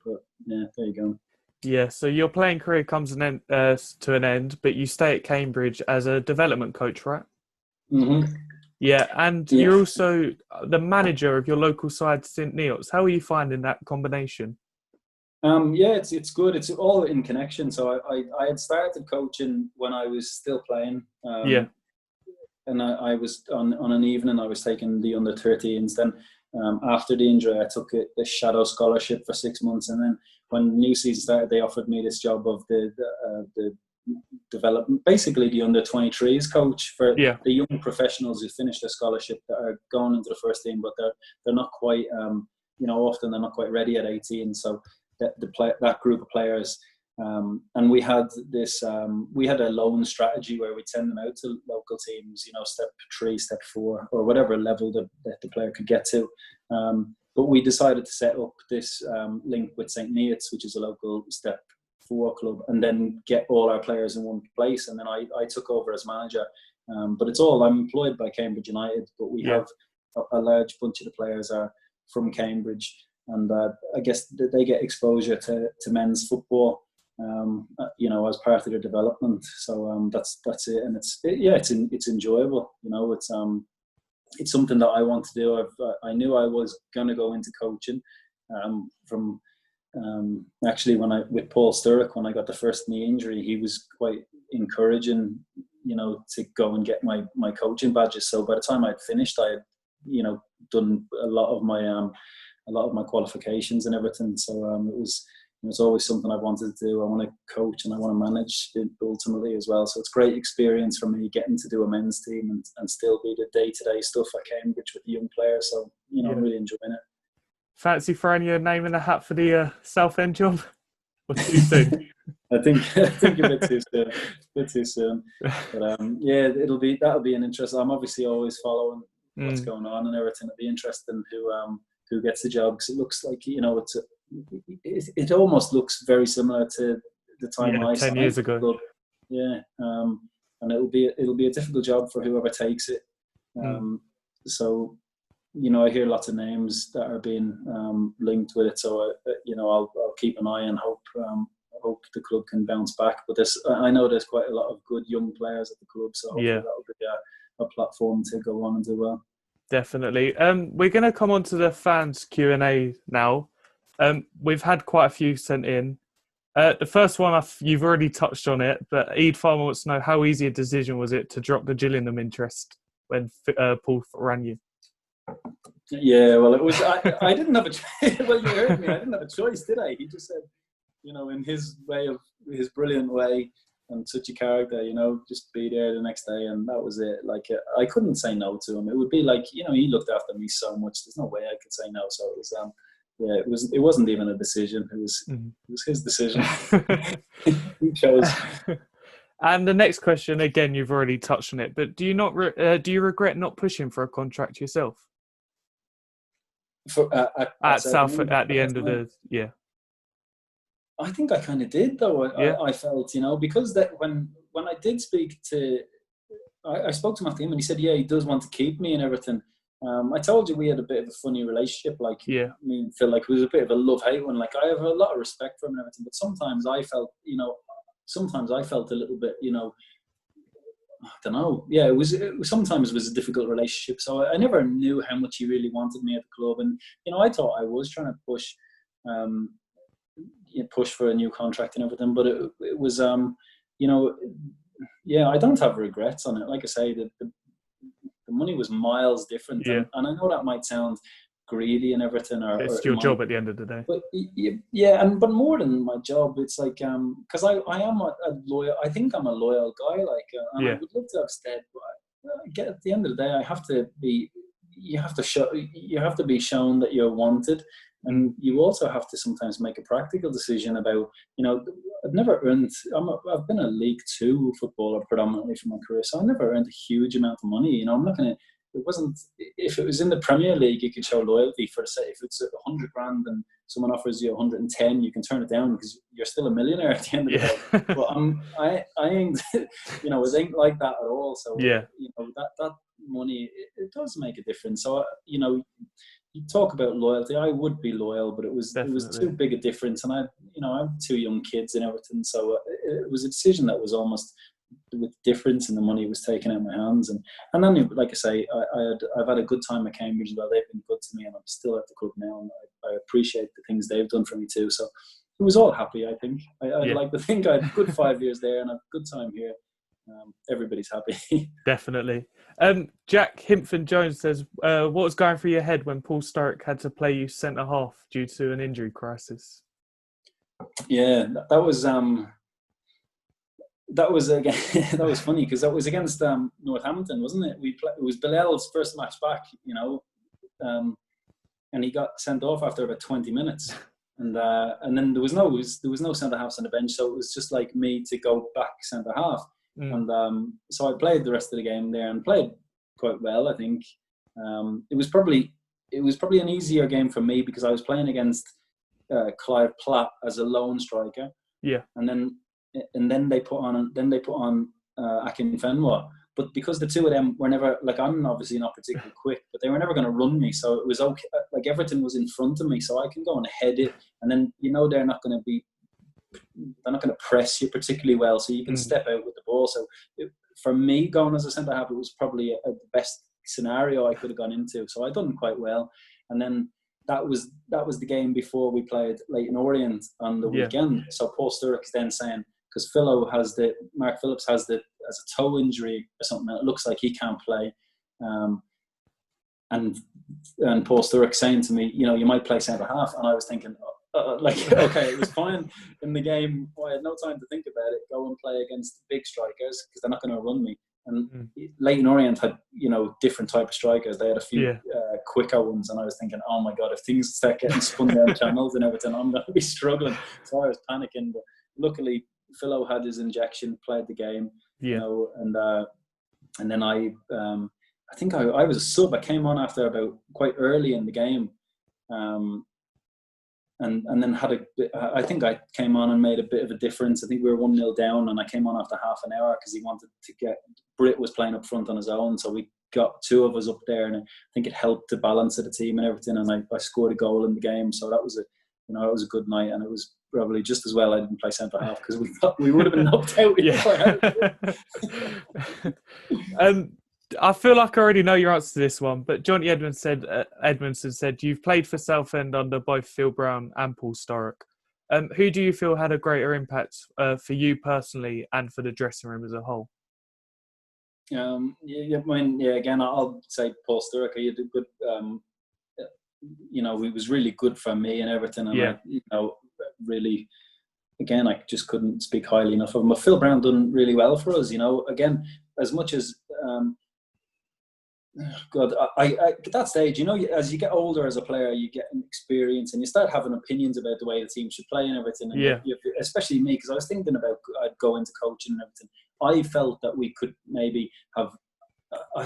But yeah, there you go. Yeah, so your playing career comes to an end, but you stay at Cambridge as a development coach, right? Mm-hmm. Yeah, and you're also the manager of your local side, St Neots. How are you finding that combination? It's good. It's all in connection. So I had started coaching when I was still playing. And I was on an evening, I was taking the under-13s. Then after the injury, I took a shadow scholarship for 6 months, and then when the new season started, they offered me this job of the development, basically the under-23s coach for the young professionals who finish their scholarship that are going into the first team, but they're not quite, often they're not quite ready at 18. So that group of players. And we had we had a loan strategy where we'd send them out to local teams, step 3, step 4, or whatever level that the player could get to. But we decided to set up this link with St Neots, which is a local step 4 club, and then get all our players in one place. And then I took over as manager. But I'm employed by Cambridge United, but we have a large bunch of the players are from Cambridge. And I guess they get exposure to men's football. As part of their development, so that's it, and it's enjoyable. It's something that I want to do. I knew I was going to go into coaching from actually with Paul Sturrock, when I got the first knee injury, he was quite encouraging, to go and get my coaching badges. So by the time I'd finished, I had done a lot of my qualifications and everything. So it's always something I've wanted to do. I want to coach and I want to manage ultimately as well. So it's great experience for me getting to do a men's team and still be the day-to-day stuff at Cambridge with the young players. So, I'm really enjoying it. Fancy throwing your name in the hat for the Southend job? Or too soon? I think a bit too soon. But that'll be an interest. I'm obviously always following what's going on and everything. It'll be interesting who gets the job, because it looks like, it almost looks very similar to the time I 10 years ago. And it'll be a difficult job for whoever takes it. So, I hear lots of names that are being linked with it. So, I'll keep an eye and hope the club can bounce back. But I know there's quite a lot of good young players at the club, so hopefully that'll be a platform to go on and do well. Definitely. We're going to come on to the fans Q&A now. We've had quite a few sent in. The first one, you've already touched on it, but Eid Farmer wants to know, how easy a decision was it to drop the Gillingham interest when Paul rang you? Yeah, well, it was. I didn't have a choice. Well, you heard me. I didn't have a choice, did I? He just said, in his brilliant way, and such a character, just be there the next day, and that was it. Like, I couldn't say no to him. It would be like, he looked after me so much. There's no way I could say no. So it was. It wasn't even a decision. It was his decision. He chose. And the next question, again, you've already touched on it, but do you regret not pushing for a contract yourself? At Southend at the end of the I think I kind of did, though. I felt, because that when I did speak to, I spoke to him after him, and he said, he does want to keep me and everything. I told you we had a bit of a funny relationship. Like, Yeah. I mean, Phil, like, it was a bit of a love-hate one. Like, I have a lot of respect for him and everything, but sometimes I felt, a little bit, I don't know. Yeah, it was sometimes it was a difficult relationship. So I never knew how much he really wanted me at the club, and I thought I was trying to push for a new contract and everything, but it was yeah, I don't have regrets on it. Like I say, the money was miles different, Yeah. and I know that might sound greedy and everything, It's your job at the end of the day. But yeah, but more than my job, it's like because I am a loyal. I think I'm a loyal guy. Like, and I would love to have stayed, but at the end of the day, I have to be. You have to be shown that you're wanted, and you also have to sometimes make a practical decision about. I've never earned. I've been a League Two footballer predominantly for my career, so I never earned a huge amount of money. I'm not going to. It wasn't. If it was in the Premier League, you could show loyalty for say. If it's $100,000 and someone offers you 110, you can turn it down because you're still a millionaire at the end of the day. But I ain't. It ain't like that at all. So that money it does make a difference. So you talk about loyalty. I would be loyal, but it was too big a difference, and I have 2 young kids and everything. So it was a decision that was almost. With difference in the money was taken out of my hands, and then like I say, I've had a good time at Cambridge as well. They've been good to me, and I'm still at the club now, and I appreciate the things they've done for me too. So it was all happy. I think I'd like to think I had a good 5 years there and a good time here. Everybody's happy. Definitely. Jack Himpton Jones says, "What was going through your head when Paul Sturrock had to play you centre half due to an injury crisis?" Yeah, that was. That was again. That was funny because that was against Northampton, wasn't it? It was Bilel's first match back, and he got sent off after about 20 minutes, and then there was no centre halves on the bench, so it was just like me to go back centre half, and so I played the rest of the game there and played quite well. I think it was probably an easier game for me because I was playing against Clive Platt as a lone striker, and then they put on Akinfenwa. But because the two of them were never, like, I'm obviously not particularly quick, but they were never going to run me, so it was okay. Like, everything was in front of me, so I can go and head it, and then they're not going to press you particularly well, so you can step out with the ball. So for me, going as a centre half, it was probably the best scenario I could have gone into. So I done quite well, and then. That was the game before we played Leyton Orient on the weekend. So Paul Sturrock is then saying, because Mark Phillips has a toe injury or something, and it looks like he can't play. And Paul Sturrock saying to me, you might play centre half, and I was thinking, okay, it was fine in the game. I had no time to think about it. Go and play against big strikers because they're not going to run me. And Leyton Orient had, different type of strikers. They had a few quicker ones, and I was thinking, oh my God, if things start getting spun down channels and everything, I'm going to be struggling. So I was panicking, but luckily Philo had his injection, played the game, and then I think I was a sub. I came on after about quite early in the game, and then I think I came on and made a bit of a difference. I think we were 1-0 down, and I came on after half an hour because he wanted to get. Britt was playing up front on his own, so we got 2 of us up there, and I think it helped the balance of the team and everything. And I scored a goal in the game, so that was it was a good night, and it was probably just as well I didn't play centre half because we would have been knocked out. I feel like I already know your answer to this one, but Johnny Edmondson said you've played for Southend under both Phil Brown and Paul Sturrock. Who do you feel had a greater impact for you personally and for the dressing room as a whole? Again, I'll say Paul Sturrock. He did good. He was really good for me and everything. And really, again, I just couldn't speak highly enough of him. But Phil Brown done really well for us. Again, as much as. God, I at that stage, as you get older as a player, you get an experience and you start having opinions about the way the team should play and everything. And especially me, because I was thinking about I'd go into coaching and everything. I felt that we could maybe have.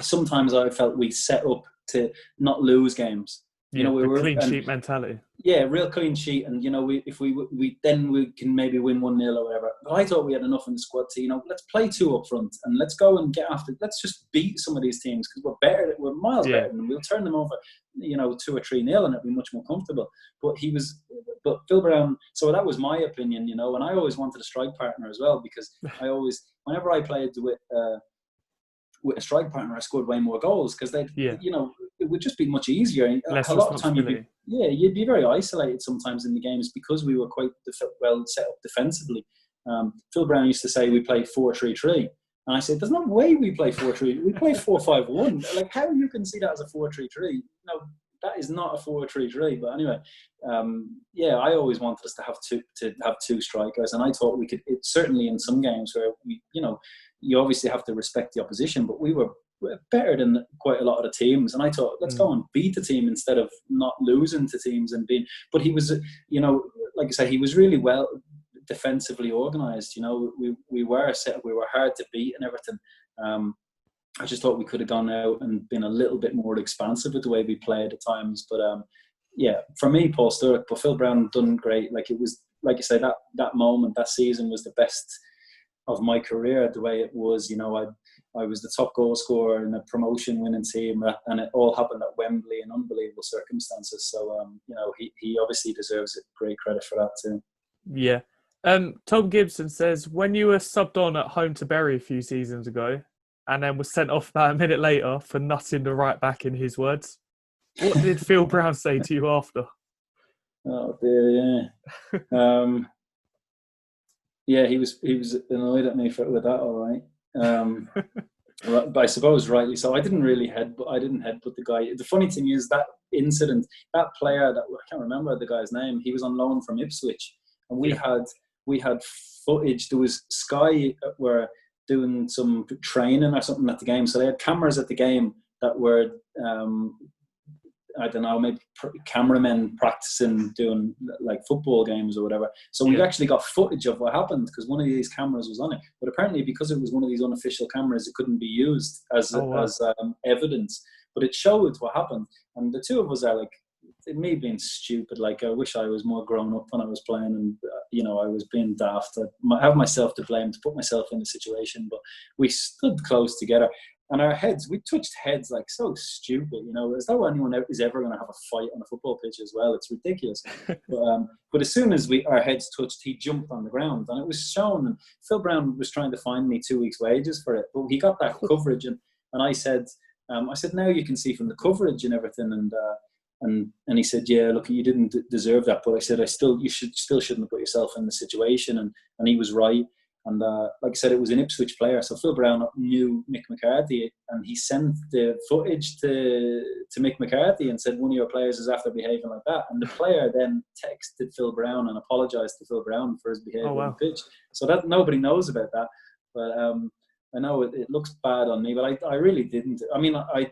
Sometimes I felt we set up to not lose games. We were clean sheet mentality. Yeah, real clean sheet, and if we then we can maybe win 1-0 or whatever. But I thought we had enough in the squad to let's play 2 up front and let's go and get after. Let's just beat some of these teams because we're better. We're miles better than them. We'll turn them over, 2 or 3-0, and it'll be much more comfortable. But Phil Brown. So that was my opinion, and I always wanted a strike partner as well because whenever I played with a strike partner, I scored way more goals because it would just be much easier. Less a lot of time you'd be very isolated sometimes in the games because we were quite well set up defensively. Phil Brown used to say we play 4-3-3, and I said, "There's no way we play 4-3. We play 4-5-1. Like how you can see that as a 4-3-3? That is not a 4-3-3." But anyway, I always wanted us to have two strikers, and I thought we could. It certainly in some games where you obviously have to respect the opposition, but we were better than quite a lot of the teams, and I thought let's go and beat the team instead of not losing to teams and being. But he was, like I say, he was really well defensively organised. We were set, we were hard to beat and everything. I just thought we could have gone out and been a little bit more expansive with the way we played at times. But for me, Paul Sturrock, but Phil Brown done great. Like it was, like you say, that moment, that season was the best of my career. The way it was, I was the top goal scorer in a promotion winning team, and it all happened at Wembley in unbelievable circumstances. So, he obviously deserves great credit for that too. Yeah. Tom Gibson says, when you were subbed on at home to Barry a few seasons ago, and then was sent off about a minute later for nutting the right back, in his words, what did Phil Brown say to you after? Oh dear, yeah. Yeah, he was annoyed at me with that, all right. But I suppose rightly so. I didn't headbutt the guy. The funny thing is that incident, that player I can't remember the guy's name. He was on loan from Ipswich, and we had footage. There was Sky were doing some training or something at the game, so they had cameras at the game that were I don't know, maybe cameramen practicing doing like football games or whatever. So we actually got footage of what happened because one of these cameras was on it. But apparently, because it was one of these unofficial cameras, it couldn't be used as evidence. But it showed what happened. And the two of us are like, me being stupid, like I wish I was more grown up when I was playing, and I was being daft. I have myself to blame to put myself in the situation, but we stood close together. And our heads, we touched heads like so stupid, as though anyone is ever going to have a fight on a football pitch as well. It's ridiculous. But as soon as our heads touched, he jumped on the ground, and it was shown. And Phil Brown was trying to find me 2 weeks' wages for it, but he got that coverage, and I said, now you can see from the coverage and everything, and he said, yeah, look, you didn't deserve that, but I said, you shouldn't have put yourself in the situation, and he was right. And like I said, it was an Ipswich player. So Phil Brown knew Mick McCarthy, and he sent the footage to Mick McCarthy and said, one of your players is after behaving like that. And the player then texted Phil Brown and apologised to Phil Brown for his behaviour on the pitch. So that nobody knows about that. But I know it looks bad on me, but I really didn't. I mean, I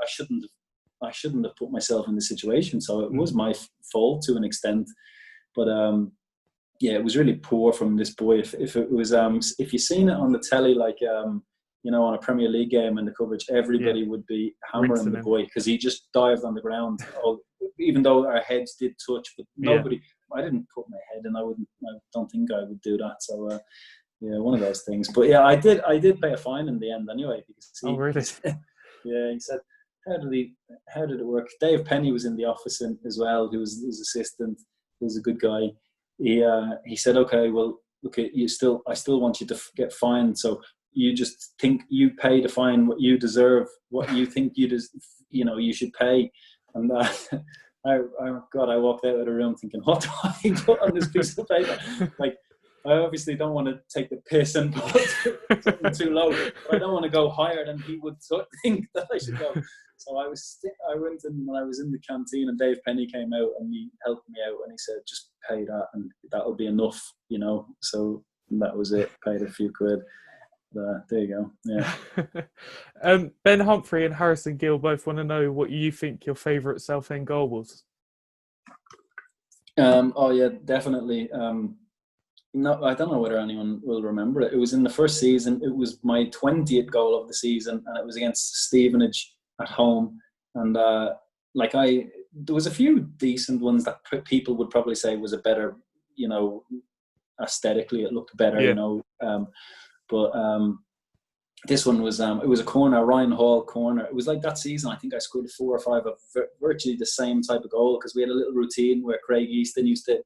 shouldn't have put myself in the situation. So it was my fault to an extent. But yeah, it was really poor from this boy. If it was, if you seen it on the telly, like on a Premier League game and the coverage, everybody would be hammering the boy because he just dived on the ground. Even though our heads did touch, but nobody. I didn't put my head in. I don't think I would do that. So yeah, one of those things. But yeah, I did pay a fine in the end anyway because really? Yeah, he said, how did it work? Dave Penny was in the office as well. He was his assistant. He was a good guy. He said, okay, well, look, I still want you to get fined. So you just think you pay the fine what you deserve, what you think you should pay. And I walked out of the room thinking, what do I put on this piece of paper? Like, I obviously don't want to take the piss and put something too low, but I don't want to go higher than he would think that I should go. So I went in when I was in the canteen, and Dave Penny came out and he helped me out, and he said, just pay that and that'll be enough, So that was it. Paid a few quid. There you go. Yeah. Ben Humphrey and Harrison Gill both want to know what you think your favourite Southend goal was. Oh yeah, definitely. No, I don't know whether anyone will remember it. It was in the first season. It was my 20th goal of the season, and it was against Stevenage at home. And there was a few decent ones that people would probably say was a better, you know, aesthetically it looked better, you know. But this one was it was a corner, Ryan Hall corner. It was like that season. I think I scored 4 or 5 of virtually the same type of goal, because we had a little routine where Craig Easton used to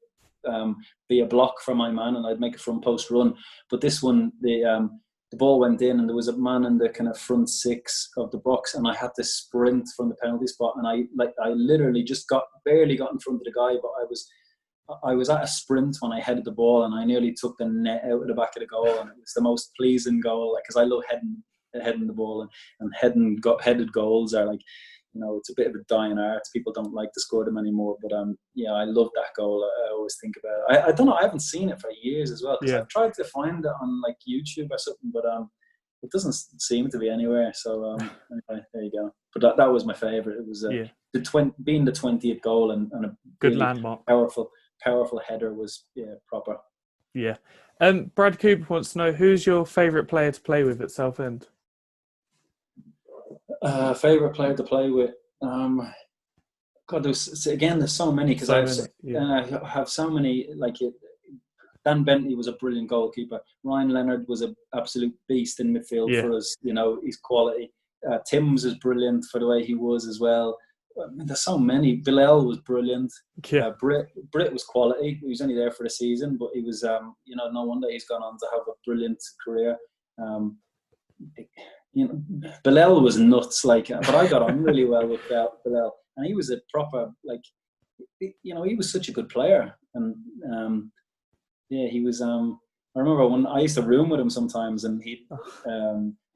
be a block for my man, and I'd make a front post run. But this one, the ball went in, and there was a man in the kind of front 6 of the box, and I had to sprint from the penalty spot, and I literally just barely got in front of the guy, but I was at a sprint when I headed the ball, and I nearly took the net out of the back of the goal, and it was the most pleasing goal, because I love heading the ball, and headed goals are like, you know, it's a bit of a dying art. People don't like to score them anymore, but yeah, I love that goal. I always think about it. I don't know, I haven't seen it for years as well, because I've tried to find it on like YouTube or something, but it doesn't seem to be anywhere. So anyway, there you go. But that was my favourite. It was being the 20th goal, and a good really landmark, powerful header was proper. Yeah. Brad Cooper wants to know, who's your favourite player to play with at Southend? Favourite player to play with? God, there's so many, because I have so many. Like Dan Bentley was a brilliant goalkeeper. Ryan Leonard was an absolute beast in midfield for us. You know, his quality. Timms was brilliant for the way he was as well. I mean, there's so many. Bilel was brilliant. Britt was quality. He was only there for the season, but he was, you know, no wonder he's gone on to have a brilliant career. You know, Bilel was nuts, but I got on really well with Bilel, and he was a proper, like, you know, he was such a good player, and he was. I remember when I used to room with him sometimes, and he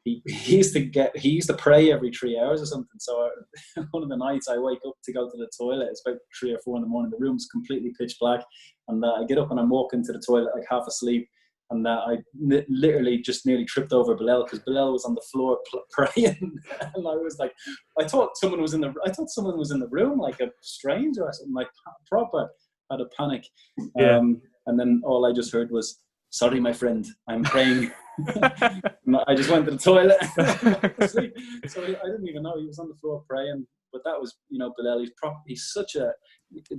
used to pray every 3 hours or something. So one of the nights I wake up to go to the toilet, it's about 3 or 4 in the morning. The room's completely pitch black, and I get up and I'm walking to the toilet like half asleep. And I literally just nearly tripped over Bilel, because Bilel was on the floor praying, and I was like, I thought someone was in the room, like a stranger or something. Like proper had a panic. And then all I just heard was, "Sorry, my friend, I'm praying." I just went to the toilet. So I didn't even know he was on the floor praying. But that was, you know, Bilel. He's such a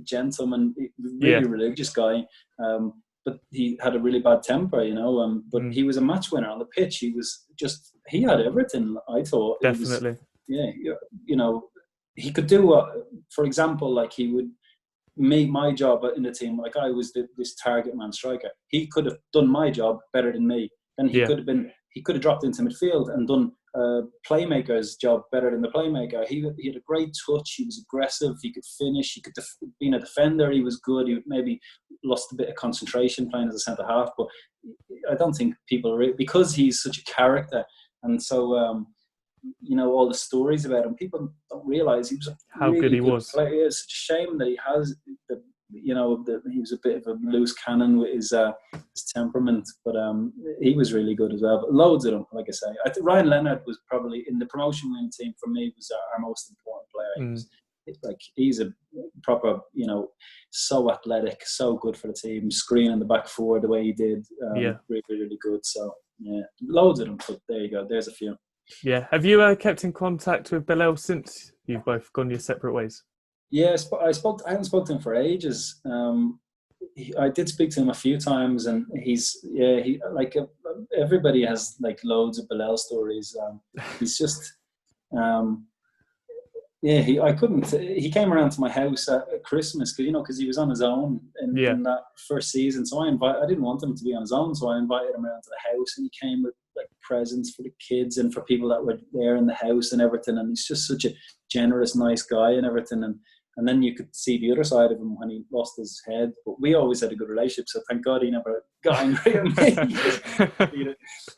gentleman, really religious guy. But he had a really bad temper, you know. But he was a match winner on the pitch. He had everything, I thought. Definitely. You know, he could do for example, like he would make my job in the team. Like I was this target man striker. He could have done my job better than me. Then he could have dropped into midfield and done playmaker's job better than the playmaker. He had a great touch. He was aggressive. He could finish. He could being a defender, he was good. He maybe lost a bit of concentration playing as a centre half, but I don't think people because he's such a character, and so you know, all the stories about him, people don't realise he was how really good he was. Player. It's such a shame that he has he was a bit of a loose cannon with his temperament, but he was really good as well. But loads of them, like I say. I think Ryan Leonard was probably, in the promotion winning team for me, was our most important player. He's a proper, you know, so athletic, so good for the team, screening the back four the way he did. Really, really good. So yeah, loads of them. But there you go. There's a few. Yeah. Have you kept in contact with Bilel since you've both gone your separate ways? Yeah, I haven't spoken to him for ages. I did speak to him a few times, and he like everybody has like loads of Bilel stories. He's just, he came around to my house at Christmas, because he was on his own in that first season. So I didn't want him to be on his own, so I invited him around to the house, and he came with like presents for the kids and for people that were there in the house and everything. And he's just such a generous, nice guy and everything. And then you could see the other side of him when he lost his head. But we always had a good relationship, so thank God he never got angry at me.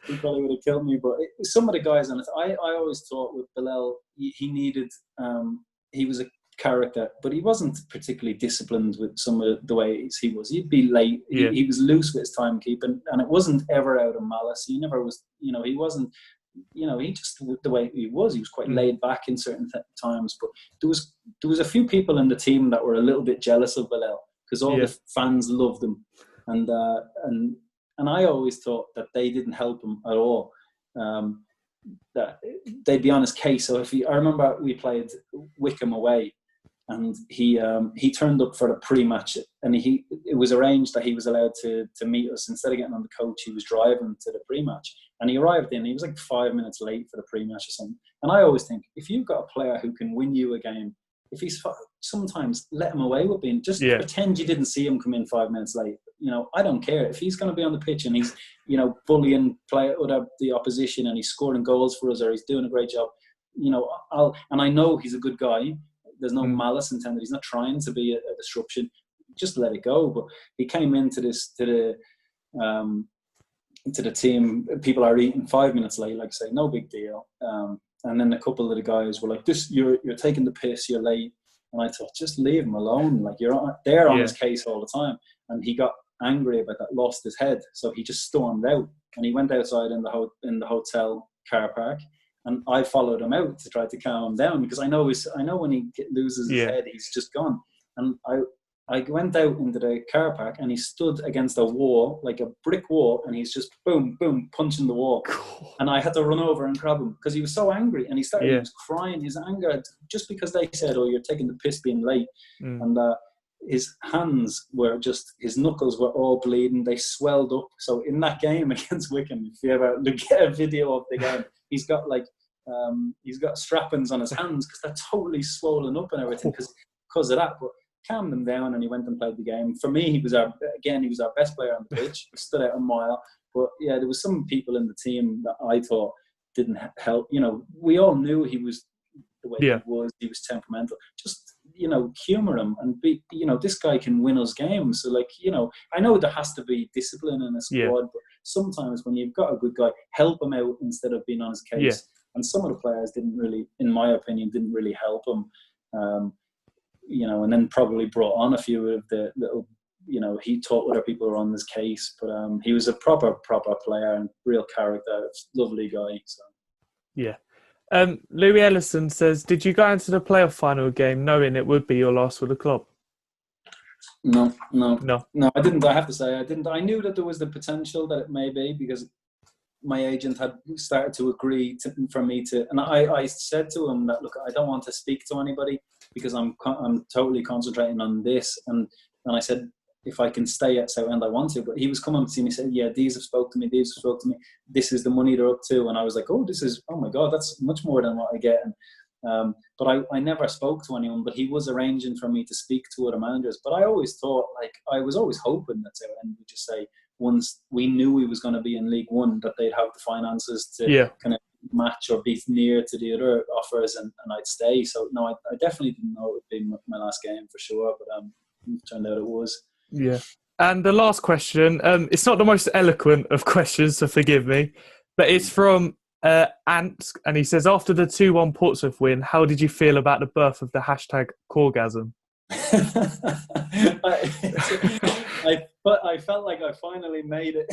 He probably would have killed me. But some of the guys on it, I always thought with Bilel, he needed, he was a character, but he wasn't particularly disciplined with some of the ways he was. He'd be late. He was loose with his timekeeping, and it wasn't ever out of malice. He never was, he wasn't, he just, the way he was quite laid back in certain times. But there was a few people in the team that were a little bit jealous of Bilel, because all the fans loved him, and I always thought that they didn't help him at all. That they'd be on his case. So I remember we played Wickham away, and he turned up for the pre-match, and it was arranged that he was allowed to meet us. Instead of getting on the coach, he was driving to the pre-match, and he arrived in. He was like 5 minutes late for the pre-match or something. And I always think, if you've got a player who can win you a game, if he's sometimes let him away with being, just pretend you didn't see him come in 5 minutes late. I don't care if he's going to be on the pitch and he's bullying the opposition, and he's scoring goals for us, or he's doing a great job. And I know he's a good guy. There's no malice intended. He's not trying to be a disruption. Just let it go. But he came into the team. People are eating 5 minutes late, like I say, no big deal. And then a couple of the guys were like, "This, you're taking the piss. You're late." And I thought, just leave him alone. Like, they're on his case all the time. And he got angry about that, lost his head. So he just stormed out, and he went outside in the hotel car park. And I followed him out to try to calm him down, because I know when he loses his head, he's just gone. And I went out into the car park, and he stood against a wall, like a brick wall, and he's just boom, boom, punching the wall. Cool. And I had to run over and grab him because he was so angry, and he was crying his anger just because they said, "Oh, you're taking the piss being late." And his hands were his knuckles were all bleeding. They swelled up. So in that game against Wycombe, if you ever look at a video of the game, he's got strap-ins on his hands because they're totally swollen up and everything because of that. But calmed them down, and he went and played the game. For me, he was our best player on the pitch. He stood out a mile. But yeah, there was some people in the team that I thought didn't help. We all knew he was the way he was. He was temperamental. Just humour him and be. This guy can win us games. So I know there has to be discipline in a squad, but sometimes when you've got a good guy, help him out instead of being on his case. Yeah. And some of the players didn't really, in my opinion, help him. And then probably brought on a few of the little, he taught other people were on his case, but he was a proper player and real character, lovely guy. So. Yeah. Louis Ellison says, did you go into the playoff final game knowing it would be your last with the club? No, I didn't. I have to say I didn't. I knew that there was the potential that it may be, because my agent had started to agree for me to, and I said to him that, look, I don't want to speak to anybody because I'm totally concentrating on this, and I said, if I can stay at Southend, I want to. But he was coming to see me, said, yeah, these have spoke to me, this is the money they're up to. And I was like, oh my God, that's much more than what I get. And but I never spoke to anyone, but he was arranging for me to speak to other managers. But I always thought, I was always hoping that Southend would just say, once we knew he was going to be in League One, that they'd have the finances to kind of match or be near to the other offers, and I'd stay. So no, I definitely didn't know it would be my last game for sure, but it turned out it was. Yeah. And the last question, it's not the most eloquent of questions, so forgive me, but it's from Ant, and he says, after the 2-1 Portsmouth win, how did you feel about the birth of the hashtag Corrgasm? I felt like I finally made it.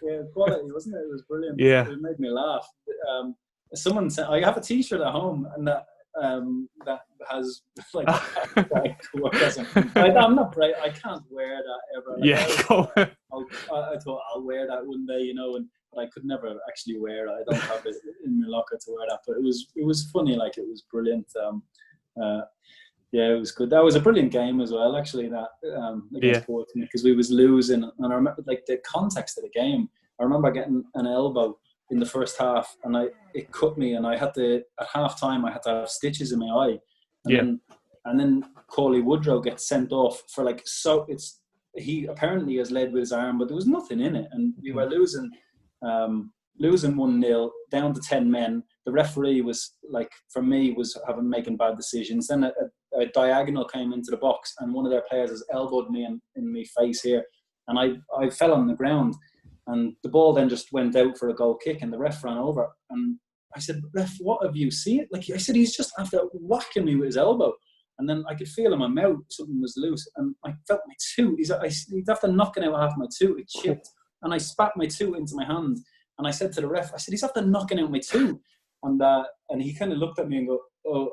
Yeah, quality, wasn't it? It was brilliant. Yeah, it made me laugh. Someone said, I have a T-shirt at home, and that has Corrgasm. I'm not brave. I can't wear that ever. I thought I'll wear that one day, but I could never actually wear it. I don't have it in my locker to wear that. But it was funny. It was brilliant. Yeah, it was good. That was a brilliant game as well, actually, that against Portsmouth, because we was losing. And I remember, the context of the game, I remember getting an elbow in the first half, and it cut me, and I had to, at half time, I had to have stitches in my eye. And then Cauley Woodrow gets sent off for he apparently has led with his arm, but there was nothing in it. And we were losing 1-0, down to 10 men. The referee was, for me, was making bad decisions. Then a diagonal came into the box, and one of their players has elbowed me in my face here, and I fell on the ground, and the ball then just went out for a goal kick, and the ref ran over, and I said, ref, what have you seen? I said, he's just after whacking me with his elbow, and then I could feel in my mouth something was loose, and I felt my tooth. He's after knocking out half my tooth. It chipped, and I spat my tooth into my hand, and I said to the ref, I said, he's after knocking out my tooth, and he kind of looked at me and go, oh.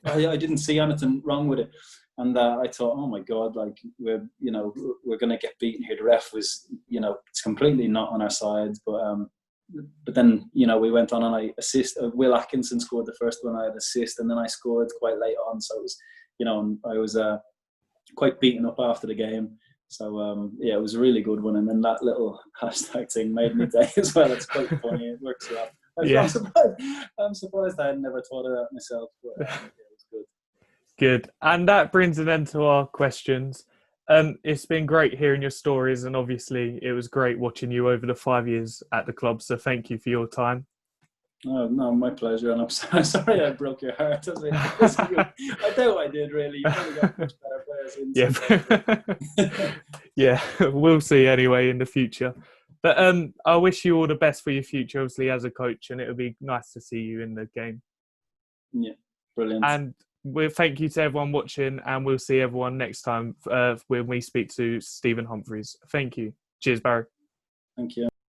I didn't see anything wrong with it, and I thought, oh my God, we're going to get beaten here. The ref was, it's completely not on our side, but but then, you know, we went on and I assist. Will Atkinson scored the first one. I had assist, and then I scored quite late on. So it was, you know, I was quite beaten up after the game. So yeah, it was a really good one. And then that little hashtag thing made me day as well. It's quite funny. It works well. I'm surprised I had never thought of that myself. But yeah, it was good. Good. And that brings an end to our questions. It's been great hearing your stories, and obviously it was great watching you over the 5 years at the club. So thank you for your time. Oh, no, my pleasure. And I'm sorry I broke your heart. I doubt I did, really. You probably got much better players in. Yeah, we'll see anyway in the future. But I wish you all the best for your future, obviously, as a coach, and it would be nice to see you in the game. Yeah, brilliant. And thank you to everyone watching, and we'll see everyone next time when we speak to Stephen Humphreys. Thank you. Cheers, Barry. Thank you.